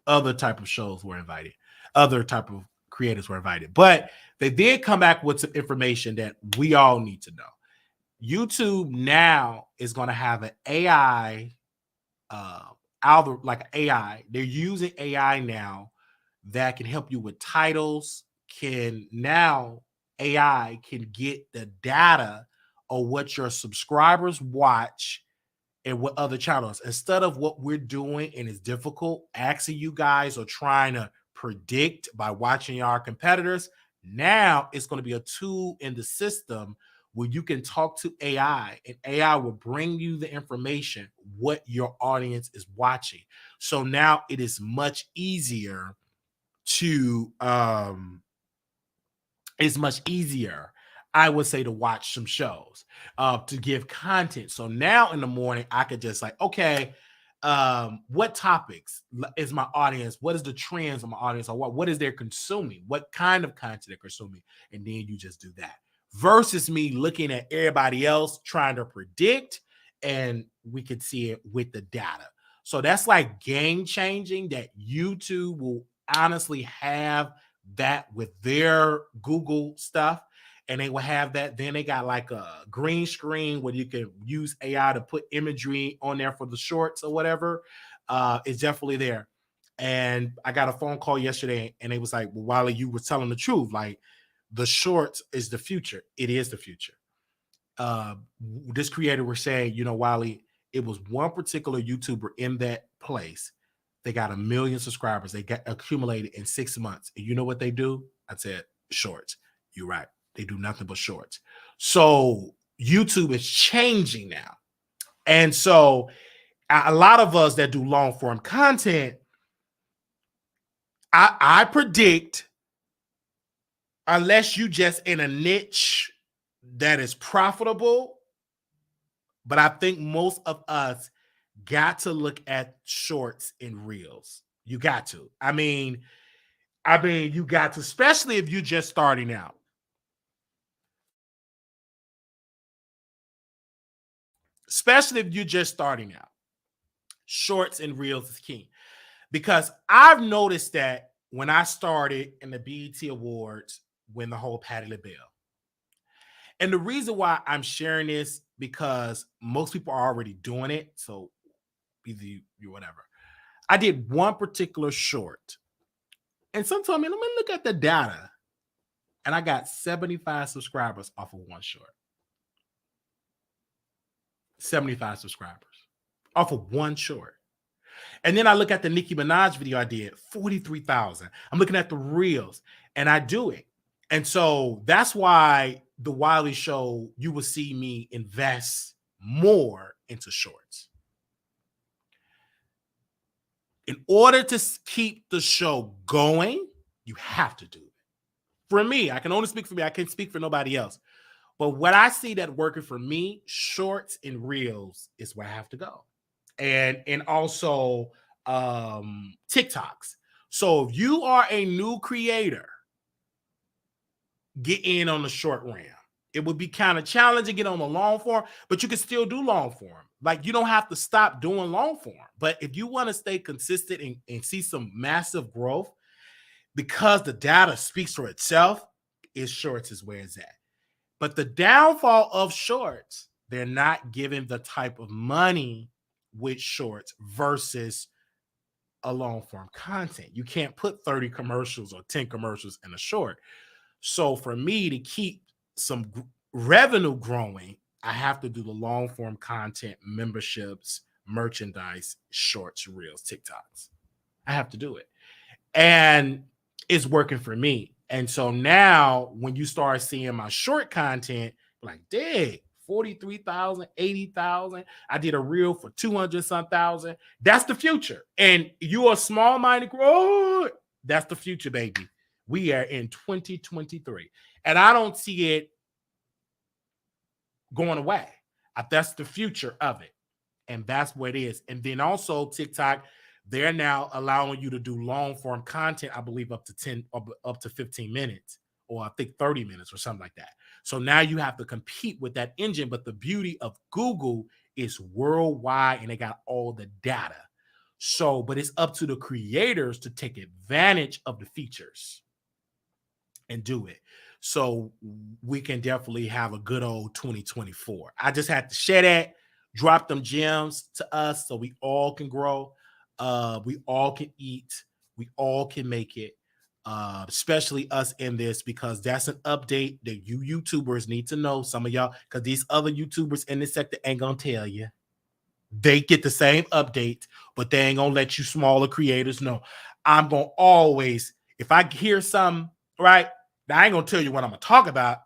Speaker 1: other type of shows were invited. Other type of creators were invited, but they did come back with some information that we all need to know. YouTube now is going to have an AI, like AI. They're using AI now that can help you with titles. AI can get the data of what your subscribers watch and what other channels, instead of what we're doing, and it's difficult asking you guys or trying to predict by watching our competitors. Now it's going to be a tool in the system where you can talk to AI, and AI will bring you the information what your audience is watching. So now it is much easier to I would say, to watch some shows, to give content. So now in the morning, I could just like, okay, what topics is my audience? What is the trends of my audience? Or what is they're consuming? What kind of content they're consuming? And then you just do that. Versus me looking at everybody else trying to predict, and we could see it with the data. So that's like game changing, that YouTube will honestly have that with their Google stuff. And they will have that. Then they got like a green screen where you can use AI to put imagery on there for the shorts or whatever. It's definitely there. And I got a phone call yesterday, and it was like, well, Wiley, you were telling the truth. Like, the shorts is the future. It is the future. This creator was saying, Wiley, it was one particular YouTuber in that place. They got 1 million subscribers. They got accumulated in 6 months. And you know what they do? I said, shorts. You're right. They do nothing but shorts. So YouTube is changing now. And so a lot of us that do long form content, I predict, unless you just in a niche that is profitable, but I think most of us got to look at shorts and reels. You got to. I mean, you got to, especially if you're just starting out. Especially if you're just starting out. Shorts and reels is key. Because I've noticed that when I started in the BET Awards, when the whole Patti LaBelle. And the reason why I'm sharing this, because most people are already doing it. So either you whatever. I did one particular short. And someone told me, let me look at the data. And I got 75 subscribers off of one short. 75 subscribers off of one short. And then I look at the Nicki Minaj video I did, 43,000. I'm looking at the reels, and I do it. And so that's why the Wiley Show, you will see me invest more into shorts. In order to keep the show going, you have to do it. For me, I can only speak for me. I can't speak for nobody else. But what I see that working for me, shorts and reels is where I have to go. And also TikToks. So if you are a new creator, get in on the short ram. It would be kind of challenging to get on the long form, but you can still do long form. Like, you don't have to stop doing long form. But if you want to stay consistent and see some massive growth, because the data speaks for itself, shorts is where it's at. But the downfall of shorts, they're not giving the type of money with shorts versus a long form content. You can't put 30 commercials or 10 commercials in a short. So for me to keep some revenue growing, I have to do the long form content, memberships, merchandise, shorts, reels, TikToks. I have to do it. And it's working for me. And so now when you start seeing my short content, like, dang, 43,000, 80,000. I did a reel for 200 some thousand. That's the future. And you're a small minded grow. That's the future, baby. We are in 2023. And I don't see it going away. That's the future of it. And that's what it is. And then also TikTok, they're now allowing you to do long form content, I believe up to 15 minutes, or I think 30 minutes or something like that. So now you have to compete with that engine. But the beauty of Google is worldwide and they got all the data. So, but it's up to the creators to take advantage of the features and do it. So we can definitely have a good old 2024. I just had to share that, drop them gems to us so we all can grow. We all can eat. We all can make it. Especially us in this, because that's an update that you YouTubers need to know. Some of y'all, because these other YouTubers in this sector ain't gonna tell you. They get the same update, but they ain't gonna let you smaller creators know. I'm gonna always, if I hear something, right, I ain't gonna tell you what I'm gonna talk about.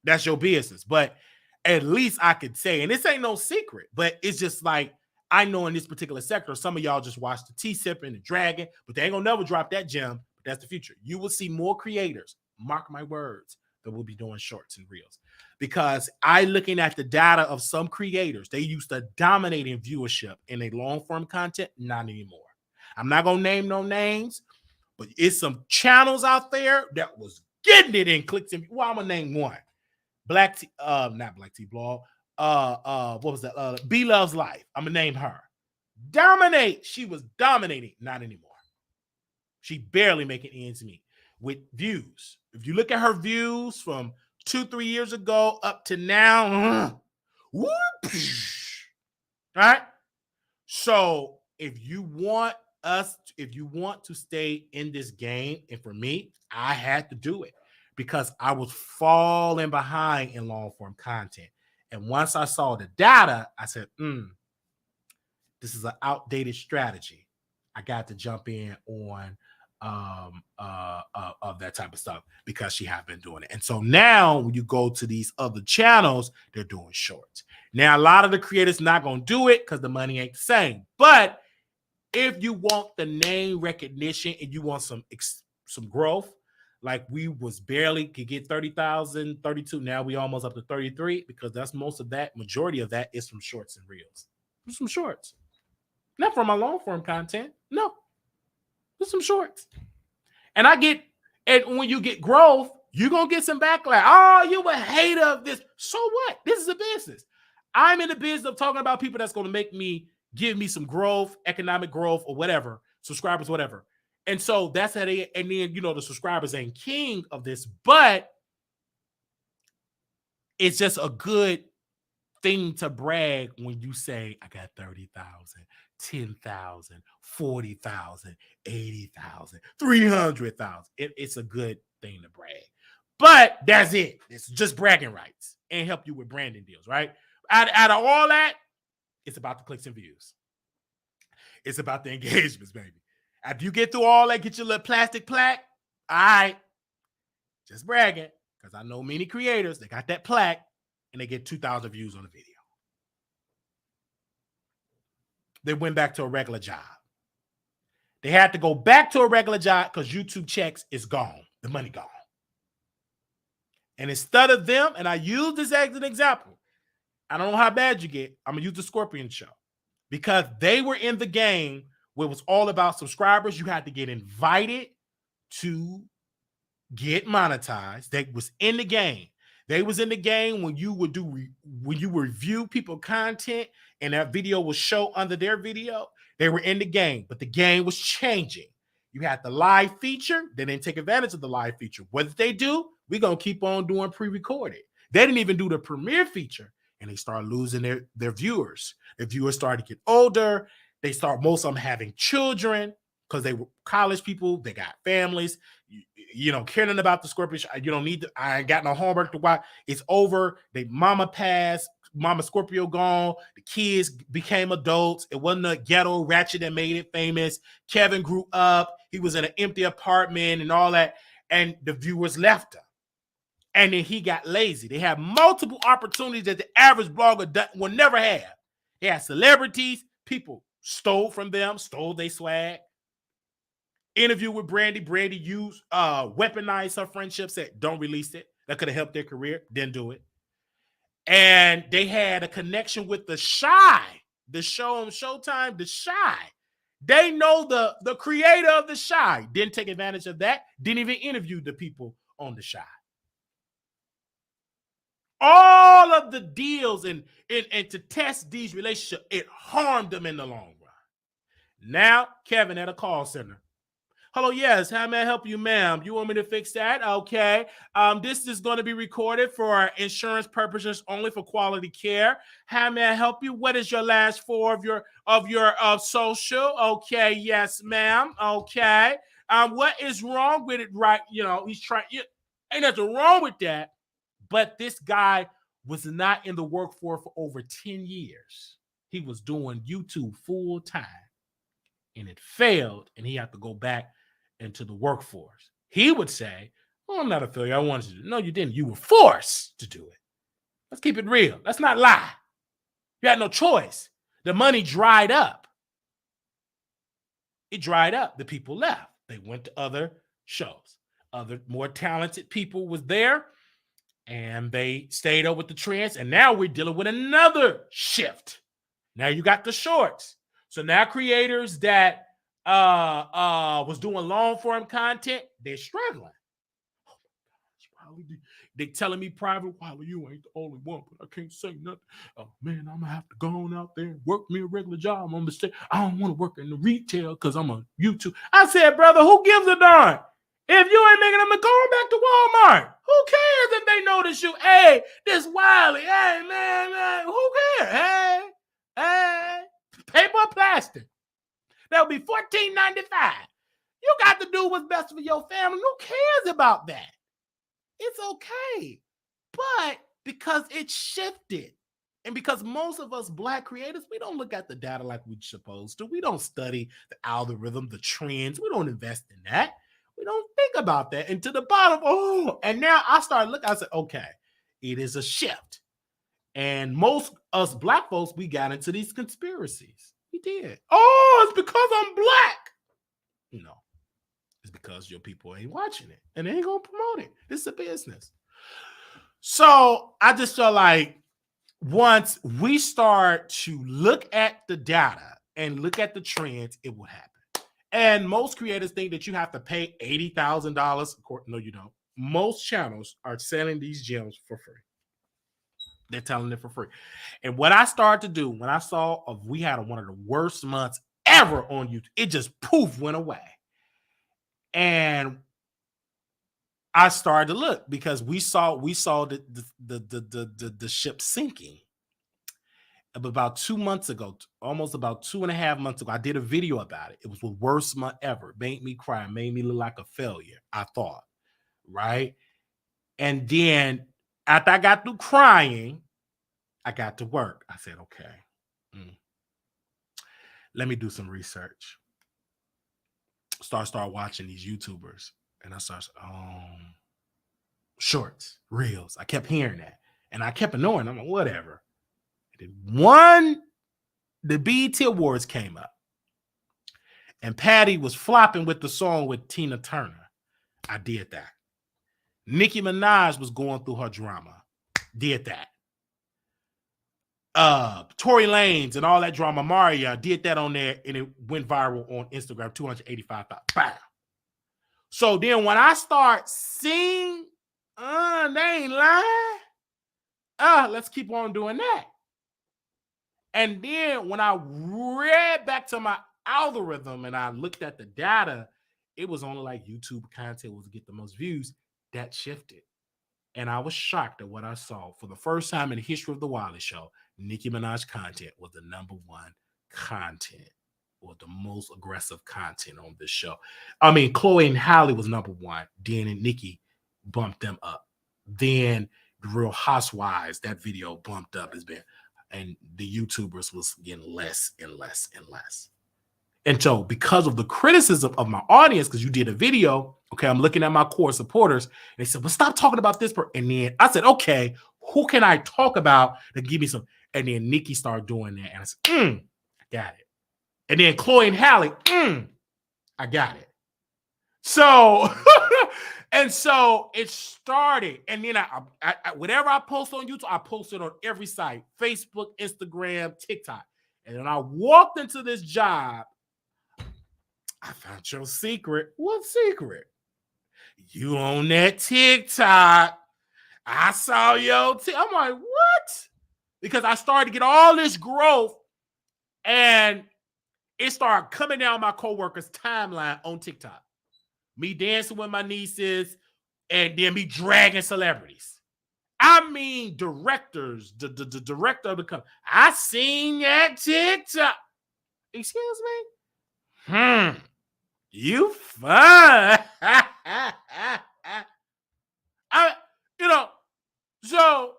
Speaker 1: That's your business. But at least I could say, and this ain't no secret, but it's just like, I know in this particular sector, some of y'all just watch the Tea Sipping, the Dragon, but they ain't gonna never drop that gem. That's the future. You will see more creators, mark my words, that will be doing shorts and reels. Because I looking at the data of some creators, they used to dominate in viewership in a long form content, not anymore. I'm not gonna name no names, but it's some channels out there that was getting it in clicks. And well, I'm gonna name one. Not Black Tea Blog. What was that? B Loves Life. I'm gonna name her. Dominate. She was dominating, not anymore. She barely making ends meet with views. If you look at her views from 2-3 years ago up to now, right? So if you want to stay in this game, and for me, I had to do it because I was falling behind in long form content. And once I saw the data, I said, this is an outdated strategy. I got to jump in on of that type of stuff because she have been doing it. And so now when you go to these other channels, they're doing shorts. Now a lot of the creators not gonna do it because the money ain't the same. But if you want the name recognition and you want some growth, like we was barely could get 30,000, 32. Now we almost up to 33 because that's most of that. Majority of that is from shorts and reels. Just some shorts, not from my long form content. No, just some shorts. And when you get growth, you're gonna get some backlash. Oh, you a hater of this. So what? This is a business. I'm in the business of talking about people that's gonna give me some growth, economic growth, or whatever, subscribers, whatever. And so that's how and then, the subscribers ain't king of this, but it's just a good thing to brag when you say, I got 30,000, 10,000, 40,000, 80,000, 300,000. It's a good thing to brag. But that's it. It's just bragging rights and help you with branding deals, right? Out of all that, it's about the clicks and views. It's about the engagements, baby. After you get through all that, get your little plastic plaque. All right. Just bragging. Because I know many creators, they got that plaque and they get 2,000 views on the video. They went back to a regular job. They had to go back to a regular job because YouTube checks is gone. The money gone. And instead of them, and I use this as an example, I don't know how bad you get. I'm going to use the Scorpion Show. Because they were in the game where it was all about subscribers. You had to get invited to get monetized. They was in the game. They was in the game when you would when you review people content and that video was show under their video. They were in the game, but the game was changing. You had the live feature. They didn't take advantage of the live feature. What did they do? We're going to keep on doing pre-recorded. They didn't even do the premiere feature. And they start losing their viewers. Their viewers started to get older. Most of them having children because they were college people. They got families. You don't care nothing about the Scorpion Show. You don't need to. I ain't got no homework to watch. It's over. They mama passed. Mama Scorpio gone. The kids became adults. It wasn't a ghetto ratchet that made it famous. Kevin grew up. He was in an empty apartment and all that. And the viewers left him. And then he got lazy. They had multiple opportunities that the average blogger will never have. They had celebrities. People stole from them, stole their swag. Interview with Brandy. Brandy used, weaponized her friendship, said, don't release it. That could have helped their career. Didn't do it. And they had a connection with The Shy. The show on Showtime, The Shy. They know the creator of The Shy. Didn't take advantage of that. Didn't even interview the people on The Shy. All of the deals and to test these relationships, it harmed them in the long run. Now, Kevin at a call center. Hello, yes, how may I help you, ma'am? You want me to fix that? Okay. This is going to be recorded for insurance purposes only, for quality care. How may I help you? What is your last four of your social? Okay, yes, ma'am. Okay. What is wrong with it? Right, he's trying. Ain't nothing wrong with that. But this guy was not in the workforce for over 10 years. He was doing YouTube full time. And it failed, and he had to go back into the workforce. He would say, oh, I'm not a failure. I wanted to do it. No, you didn't. You were forced to do it. Let's keep it real. Let's not lie. You had no choice. The money dried up. It dried up. The people left. They went to other shows. Other more talented people was there. And they stayed up with the trends. And now we're dealing with another shift. Now you got the shorts. So now creators that was doing long form content, they're struggling. Oh my gosh, Wiley, they telling me private, Wiley, you ain't the only one, but I can't say nothing. Oh man, I'm gonna have to go on out there and work me a regular job. I'm gonna say I don't want to work in the retail because I'm on YouTube. I said, brother, who gives a darn? If you ain't making them, go back to Walmart. Who cares if they notice you? Hey, this Wiley. Hey, man, who cares? Hey, paper or plastic. That'll be $14.95. You got to do what's best for your family. Who cares about that? It's okay. But because it shifted And because most of us Black creators, we don't look at the data like we're supposed to. We don't study the algorithm, the trends. We don't invest in that. We don't think about that. And to the bottom, and now I started looking, I said, okay, it is a shift. And most us Black folks, we got into these conspiracies. We did. Oh, it's because I'm Black. No, it's because your people ain't watching it and they ain't gonna promote it. This is a business. So I just felt like once we start to look at the data and look at the trends, it will happen. And most creators think that you have to pay $80,000. No, you don't. Most channels are selling these gems for free. They're telling it for free. And what I started to do when I saw we had one of the worst months ever on YouTube, it just poof went away. And I started to look because we saw the ship sinking. About 2 months ago, almost about 2.5 months ago, I did a video about it. It was the worst month ever. It made me cry, made me look like a failure, I thought, right? And then after I got through crying, I got to work. I said, okay, let me do some research. Start watching these YouTubers. And I started, shorts, reels. I kept hearing that. And I kept annoying. I'm like, whatever. The BET Awards came up, and Patty was flopping with the song with Tina Turner. I did that. Nicki Minaj was going through her drama. Did that. Tory Lanez and all that drama. Maria did that on there, and it went viral on Instagram. 285,000. Bam. So then when I start seeing, they ain't lying. Let's keep on doing that. And then when I read back to my algorithm and I looked at the data, it was only like YouTube content was to get the most views. That shifted. And I was shocked at what I saw. For the first time in the history of the Wiley Show, Nicki Minaj content was the #1 content, or the most aggressive content on this show. I mean, Chloe and Halle was #1. Then and Nicki bumped them up. Then the Real Housewives, that video bumped up as been. And the YouTubers was getting less and less and less. And so because of the criticism of my audience, because you did a video, okay, I'm looking at my core supporters, and they said, well, stop talking about this. And then I said, okay, who can I talk about to give me some? And then Nikki started doing that. And I said, I got it. And then Chloe and Halle, I got it. So, and so it started. And then I whatever I post on YouTube, I post it on every site, Facebook, Instagram, TikTok. And when I walked into this job, I found your secret. What secret? You on that TikTok. I saw your I'm like, what? Because I started to get all this growth, and it started coming down my coworkers' timeline on TikTok. Me dancing with my nieces, and then me dragging celebrities. I mean, directors, the director of the company. I seen that TikTok. Excuse me? You fun. So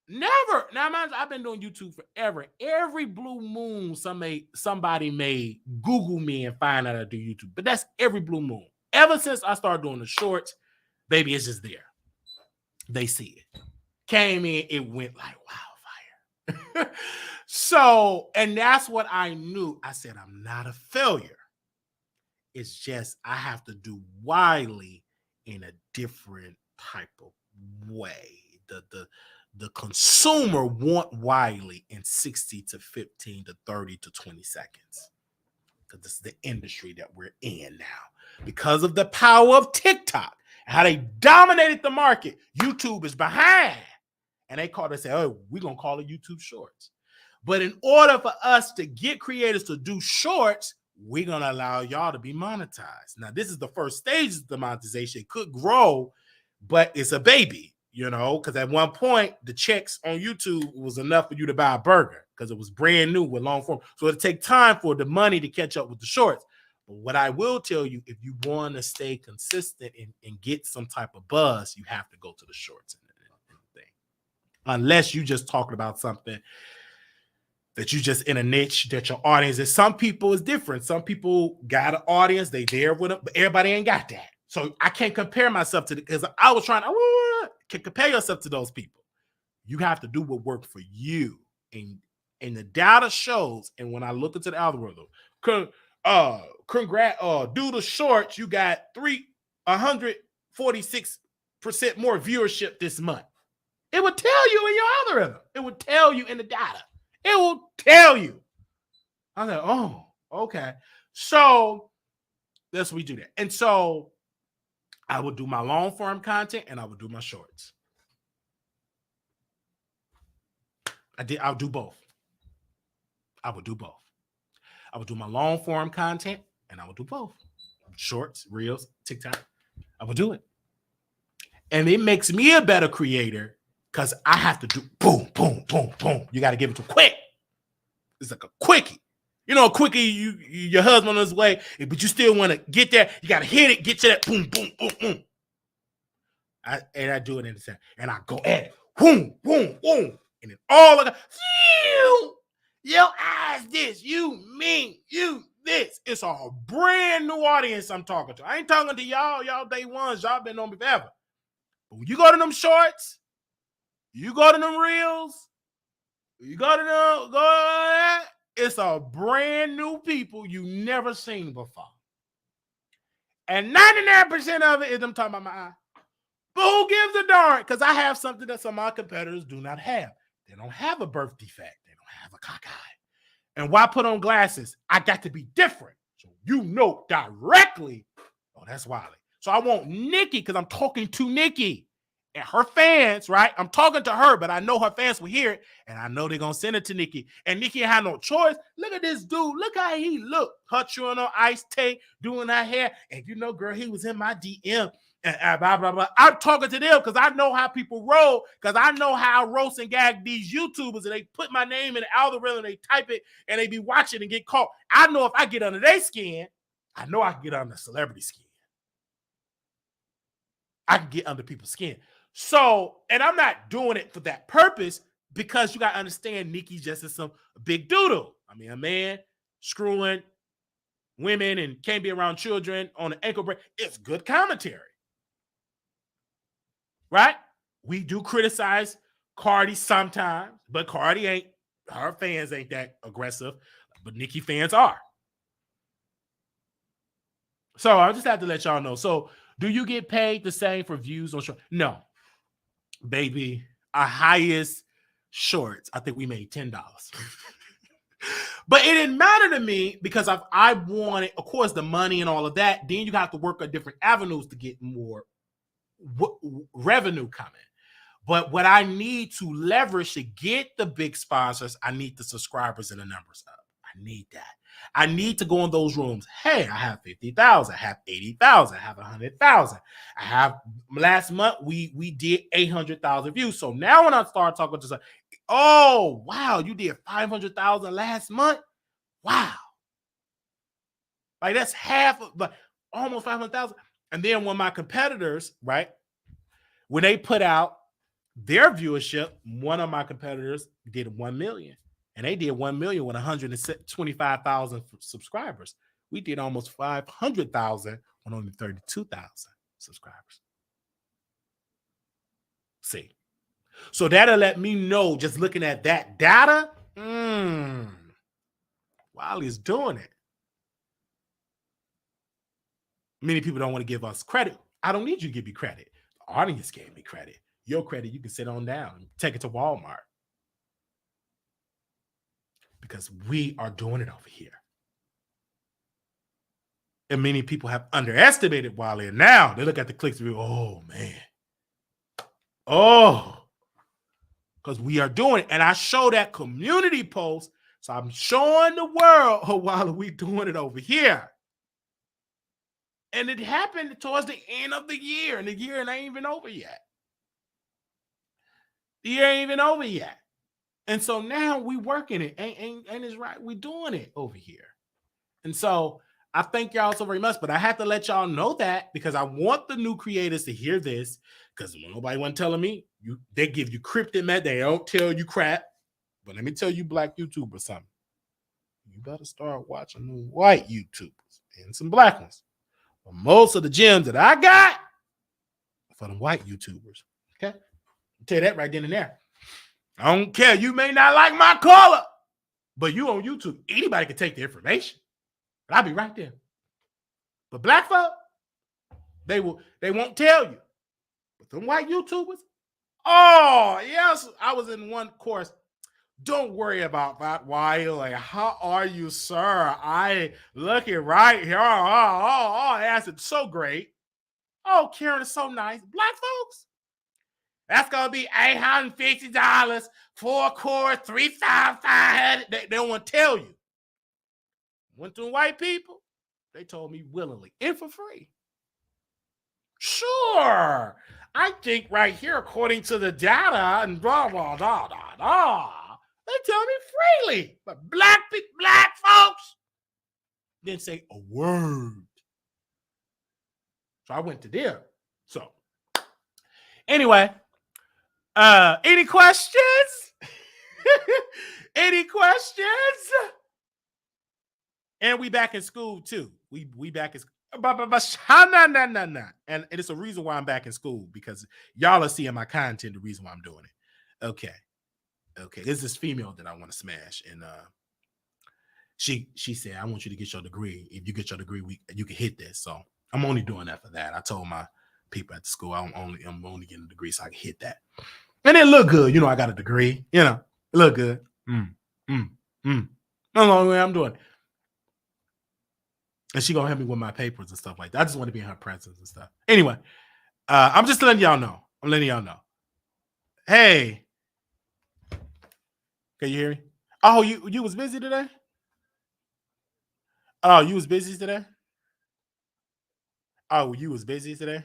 Speaker 1: never. Now, I've been doing YouTube forever. Every blue moon, somebody may Google me and find out I do YouTube. But that's every blue moon. Ever since I started doing the shorts, baby, it's just there. They see it. Came in, it went like wildfire. So, and that's what I knew. I said, I'm not a failure. It's just I have to do Wiley in a different type of way. The consumer want Wiley in 60 to 15 to 30 to 20 seconds. Because this is the industry that we're in now. Because of the power of TikTok, how they dominated the market, YouTube is behind. And they call it and say, oh, we're going to call it YouTube Shorts. But in order for us to get creators to do shorts, we're going to allow y'all to be monetized. Now, this is the first stage of the monetization. It could grow, but it's a baby, because at one point, the checks on YouTube was enough for you to buy a burger because it was brand new with long form. So it'll take time for the money to catch up with the shorts. But what I will tell you, if you want to stay consistent and get some type of buzz, you have to go to the shorts and the thing. unless you just talking about something that you just in a niche that your audience is. Some people is different. Some people got an audience, they there with them, but everybody ain't got that. So I can't compare myself to because I was trying to compare yourself to those people. You have to do what worked for you. And the data shows, and when I look into the algorithm, do the shorts, you got 146% more viewership this month. It would tell you in your algorithm. It would tell you in the data. It will tell you. I was like, oh, okay. So that's what we do that. And so I would do my long form content and I would do my shorts. I'll do both. I would do both. I would do my long form content and I would do both. Shorts, reels, TikTok. I would do it. And it makes me a better creator because I have to do boom, boom, boom, boom. You got to give it to quick. It's like a quickie. You know, a quickie, your husband on his way, but you still want to get there. You got to hit it, get to that boom, boom, boom, boom. I do it in the center. And I go at it. Boom, boom, boom. And then all of the, your eyes this, you mean, you this. It's a brand new audience I'm talking to. I ain't talking to y'all day ones. Y'all been on me forever. But when you go to them shorts, you go to them reels, you go to them, it's a brand new people you never seen before. And 99% of it is them talking about my eye. But who gives a darn? Because I have something that some of my competitors do not have. They don't have a birth defect. They don't have a cock eye. And why put on glasses? I got to be different. So you know directly, oh, that's Wiley. So I want Nikki because I'm talking to Nikki. And her fans, right? I'm talking to her, but I know her fans will hear it, and I know they're going to send it to Nikki. And Nikki had no choice. Look at this dude. Look how he looked. Her chewing on ice tape, doing her hair. And you know, girl, he was in my DM. And blah, blah, blah. I'm talking to them because I know how people roll, because I know how I roast and gag these YouTubers, and they put my name in the algorithm, they type it, and they be watching and get caught. I know if I get under their skin, I know I can get under celebrity skin. I can get under people's skin. So, and I'm not doing it for that purpose because you got to understand Nikki just is some big doodle. I mean, a man screwing women and can't be around children on an ankle break. It's good commentary. Right? We do criticize Cardi sometimes, but Cardi ain't, her fans ain't that aggressive, but Nikki fans are. So I just have to let y'all know. So do you get paid the same for views on short? No. Baby, our highest shorts, I think we made $10. But it didn't matter to me because I wanted, of course, the money and all of that. Then you have to work on different avenues to get more revenue coming. But what I need to leverage to get the big sponsors, I need the subscribers and the numbers up. I need that. I need to go in those rooms. Hey, I have 50,000, I have 80,000, I have 100,000. I have, last month we did 800,000 views. So now when I start talking to someone, oh wow, you did 500,000 last month. Wow, like that's half of, like almost 500,000. And then when my competitors, right, when they put out their viewership, one of my competitors did 1 million. And they did 1 million with 125,000 subscribers. We did almost 500,000 on only 32,000 subscribers. See, so that'll let me know, just looking at that data, Wiley's doing it. Many people don't want to give us credit. I don't need you to give me credit. The audience gave me credit. Your credit, you can sit on down and take it to Walmart. Because we are doing it over here. And many people have underestimated Wiley. And now they look at the clicks and go, oh, man. Oh. Because we are doing it. And I show that community post. So I'm showing the world, oh, Wiley, we doing it over here. And it happened towards the end of the year. And the year ain't even over yet. The year ain't even over yet. And so now we working it, and it's right. We doing it over here. And so I thank y'all so very much, but I have to let y'all know that because I want the new creators to hear this because nobody wasn't telling me They give you cryptic, man. They don't tell you crap. But let me tell you, black YouTubers, something. You better start watching the white YouTubers and some black ones. But most of the gems that I got are for the white YouTubers. Okay? I'll tell you that right then and there. I don't care. You may not like my color, but you on YouTube. Anybody can take the information. But I'll be right there. But black folk, they won't tell you. But them white YouTubers, oh, yes, I was in one course. Don't worry about that, Wiley. How are you, sir? I looking right here. Oh, that's it. So great. Oh, Karen is so nice. Black folks, that's gonna be $850, 4 core, 3,500. They don't want to tell you. Went to white people, they told me willingly and for free. Sure. I think right here, according to the data and blah, blah, blah, blah, blah, they tell me freely. But black folks didn't say a word. So I went to them. So anyway, any questions? Any questions? And we back in school too. We back in school. No. And it's a reason why I'm back in school, because y'all are seeing my content, the reason why I'm doing it. Okay. There's this female that I want to smash. And she said, I want you to get your degree. If you get your degree, you can hit this. So I'm only doing that for that. I told my people at the school I'm only getting a degree so I can hit that. And it looked good. I got a degree. It looked good. That's the only way I'm doing it. And she gonna help me with my papers and stuff like that. I just want to be in her presence and stuff. Anyway, I'm just letting y'all know. I'm letting y'all know. Hey, can you hear me? Oh, you was busy today? Oh, you was busy today? Oh, you was busy today?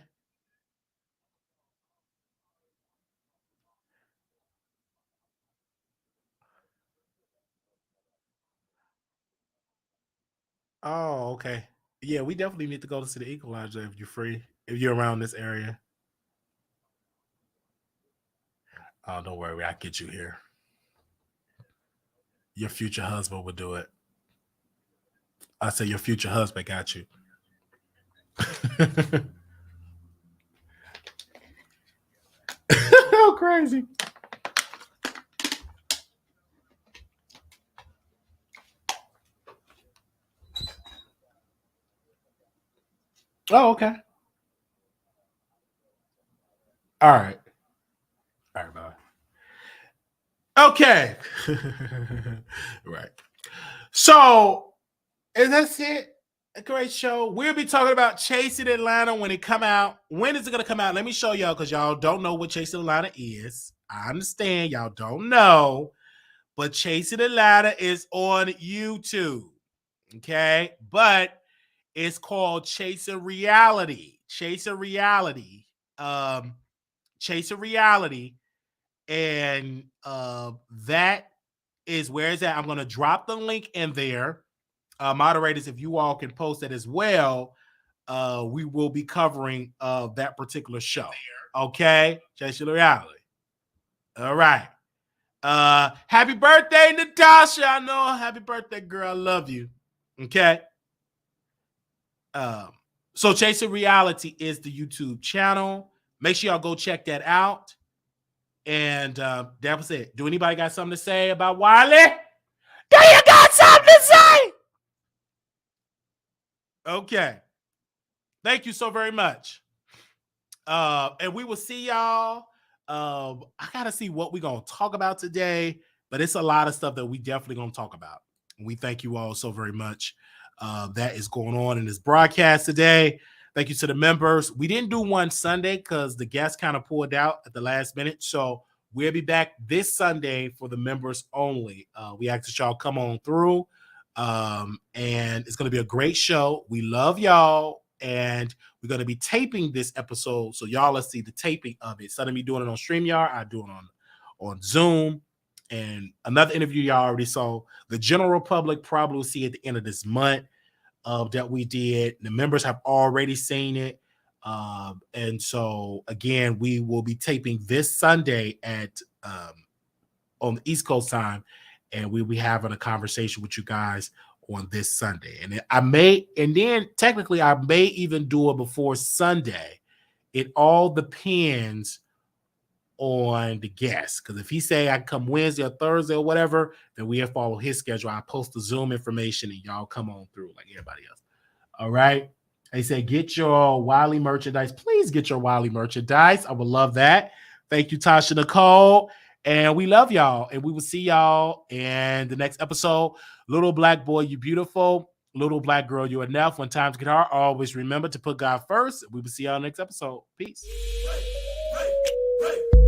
Speaker 1: Oh, okay. Yeah, we definitely need to go to the Equalizer if you're free, if you're around this area. Oh, don't worry, I'll get you here. Your future husband would do it. I say your future husband got you. How crazy. Oh, okay. All right. All right, bye. Okay. Right. So, and that's it. A great show. We'll be talking about Chasing Atlanta when it come out. When is it going to come out? Let me show y'all, because y'all don't know what Chasing Atlanta is. I understand y'all don't know, but Chasing Atlanta is on YouTube. Okay? But it's called Chasing Reality. Chasing Reality. Chasing Reality. And that is where it's at. I'm going to drop the link in there. Moderators, if you all can post it as well, we will be covering that particular show. Okay? Chasing Reality. All right. Happy birthday, Natasha. I know. Happy birthday, girl. I love you. Okay? So Chasing Reality is the YouTube channel. Make sure y'all go check that out. And that was it. Do anybody got something to say about Wiley? Do you got something to say? Okay. Thank you so very much. And we will see y'all. I gotta see what we're gonna talk about today, but it's a lot of stuff that we definitely gonna talk about. And we thank you all so very much. That is going on in this broadcast today. Thank you to the members. We didn't do one Sunday because the guests kind of pulled out at the last minute. So we'll be back this Sunday for the members only. We ask that y'all come on through. And it's going to be a great show. We love y'all. And we're going to be taping this episode. So y'all will see the taping of it. Instead of me doing it on StreamYard, I do it on Zoom. And another interview y'all already saw. The general public probably will see at the end of this month that we did. The members have already seen it. And so again, we will be taping this Sunday at on the East Coast time, and we'll be having a conversation with you guys on this Sunday. And then technically I may even do it before Sunday. It all depends on the guest, because if he say I come Wednesday or Thursday or whatever, then we have to follow his schedule. I post the Zoom information and y'all come on through like everybody else. All right. They say get your Wiley merchandise. Please get your Wiley merchandise. I would love that. Thank you, Tasha Nicole. And we love y'all. And we will see y'all in the next episode. Little black boy, you beautiful. Little black girl, you enough. When times get hard, always remember to put God first. We will see y'all next episode. Peace. Right.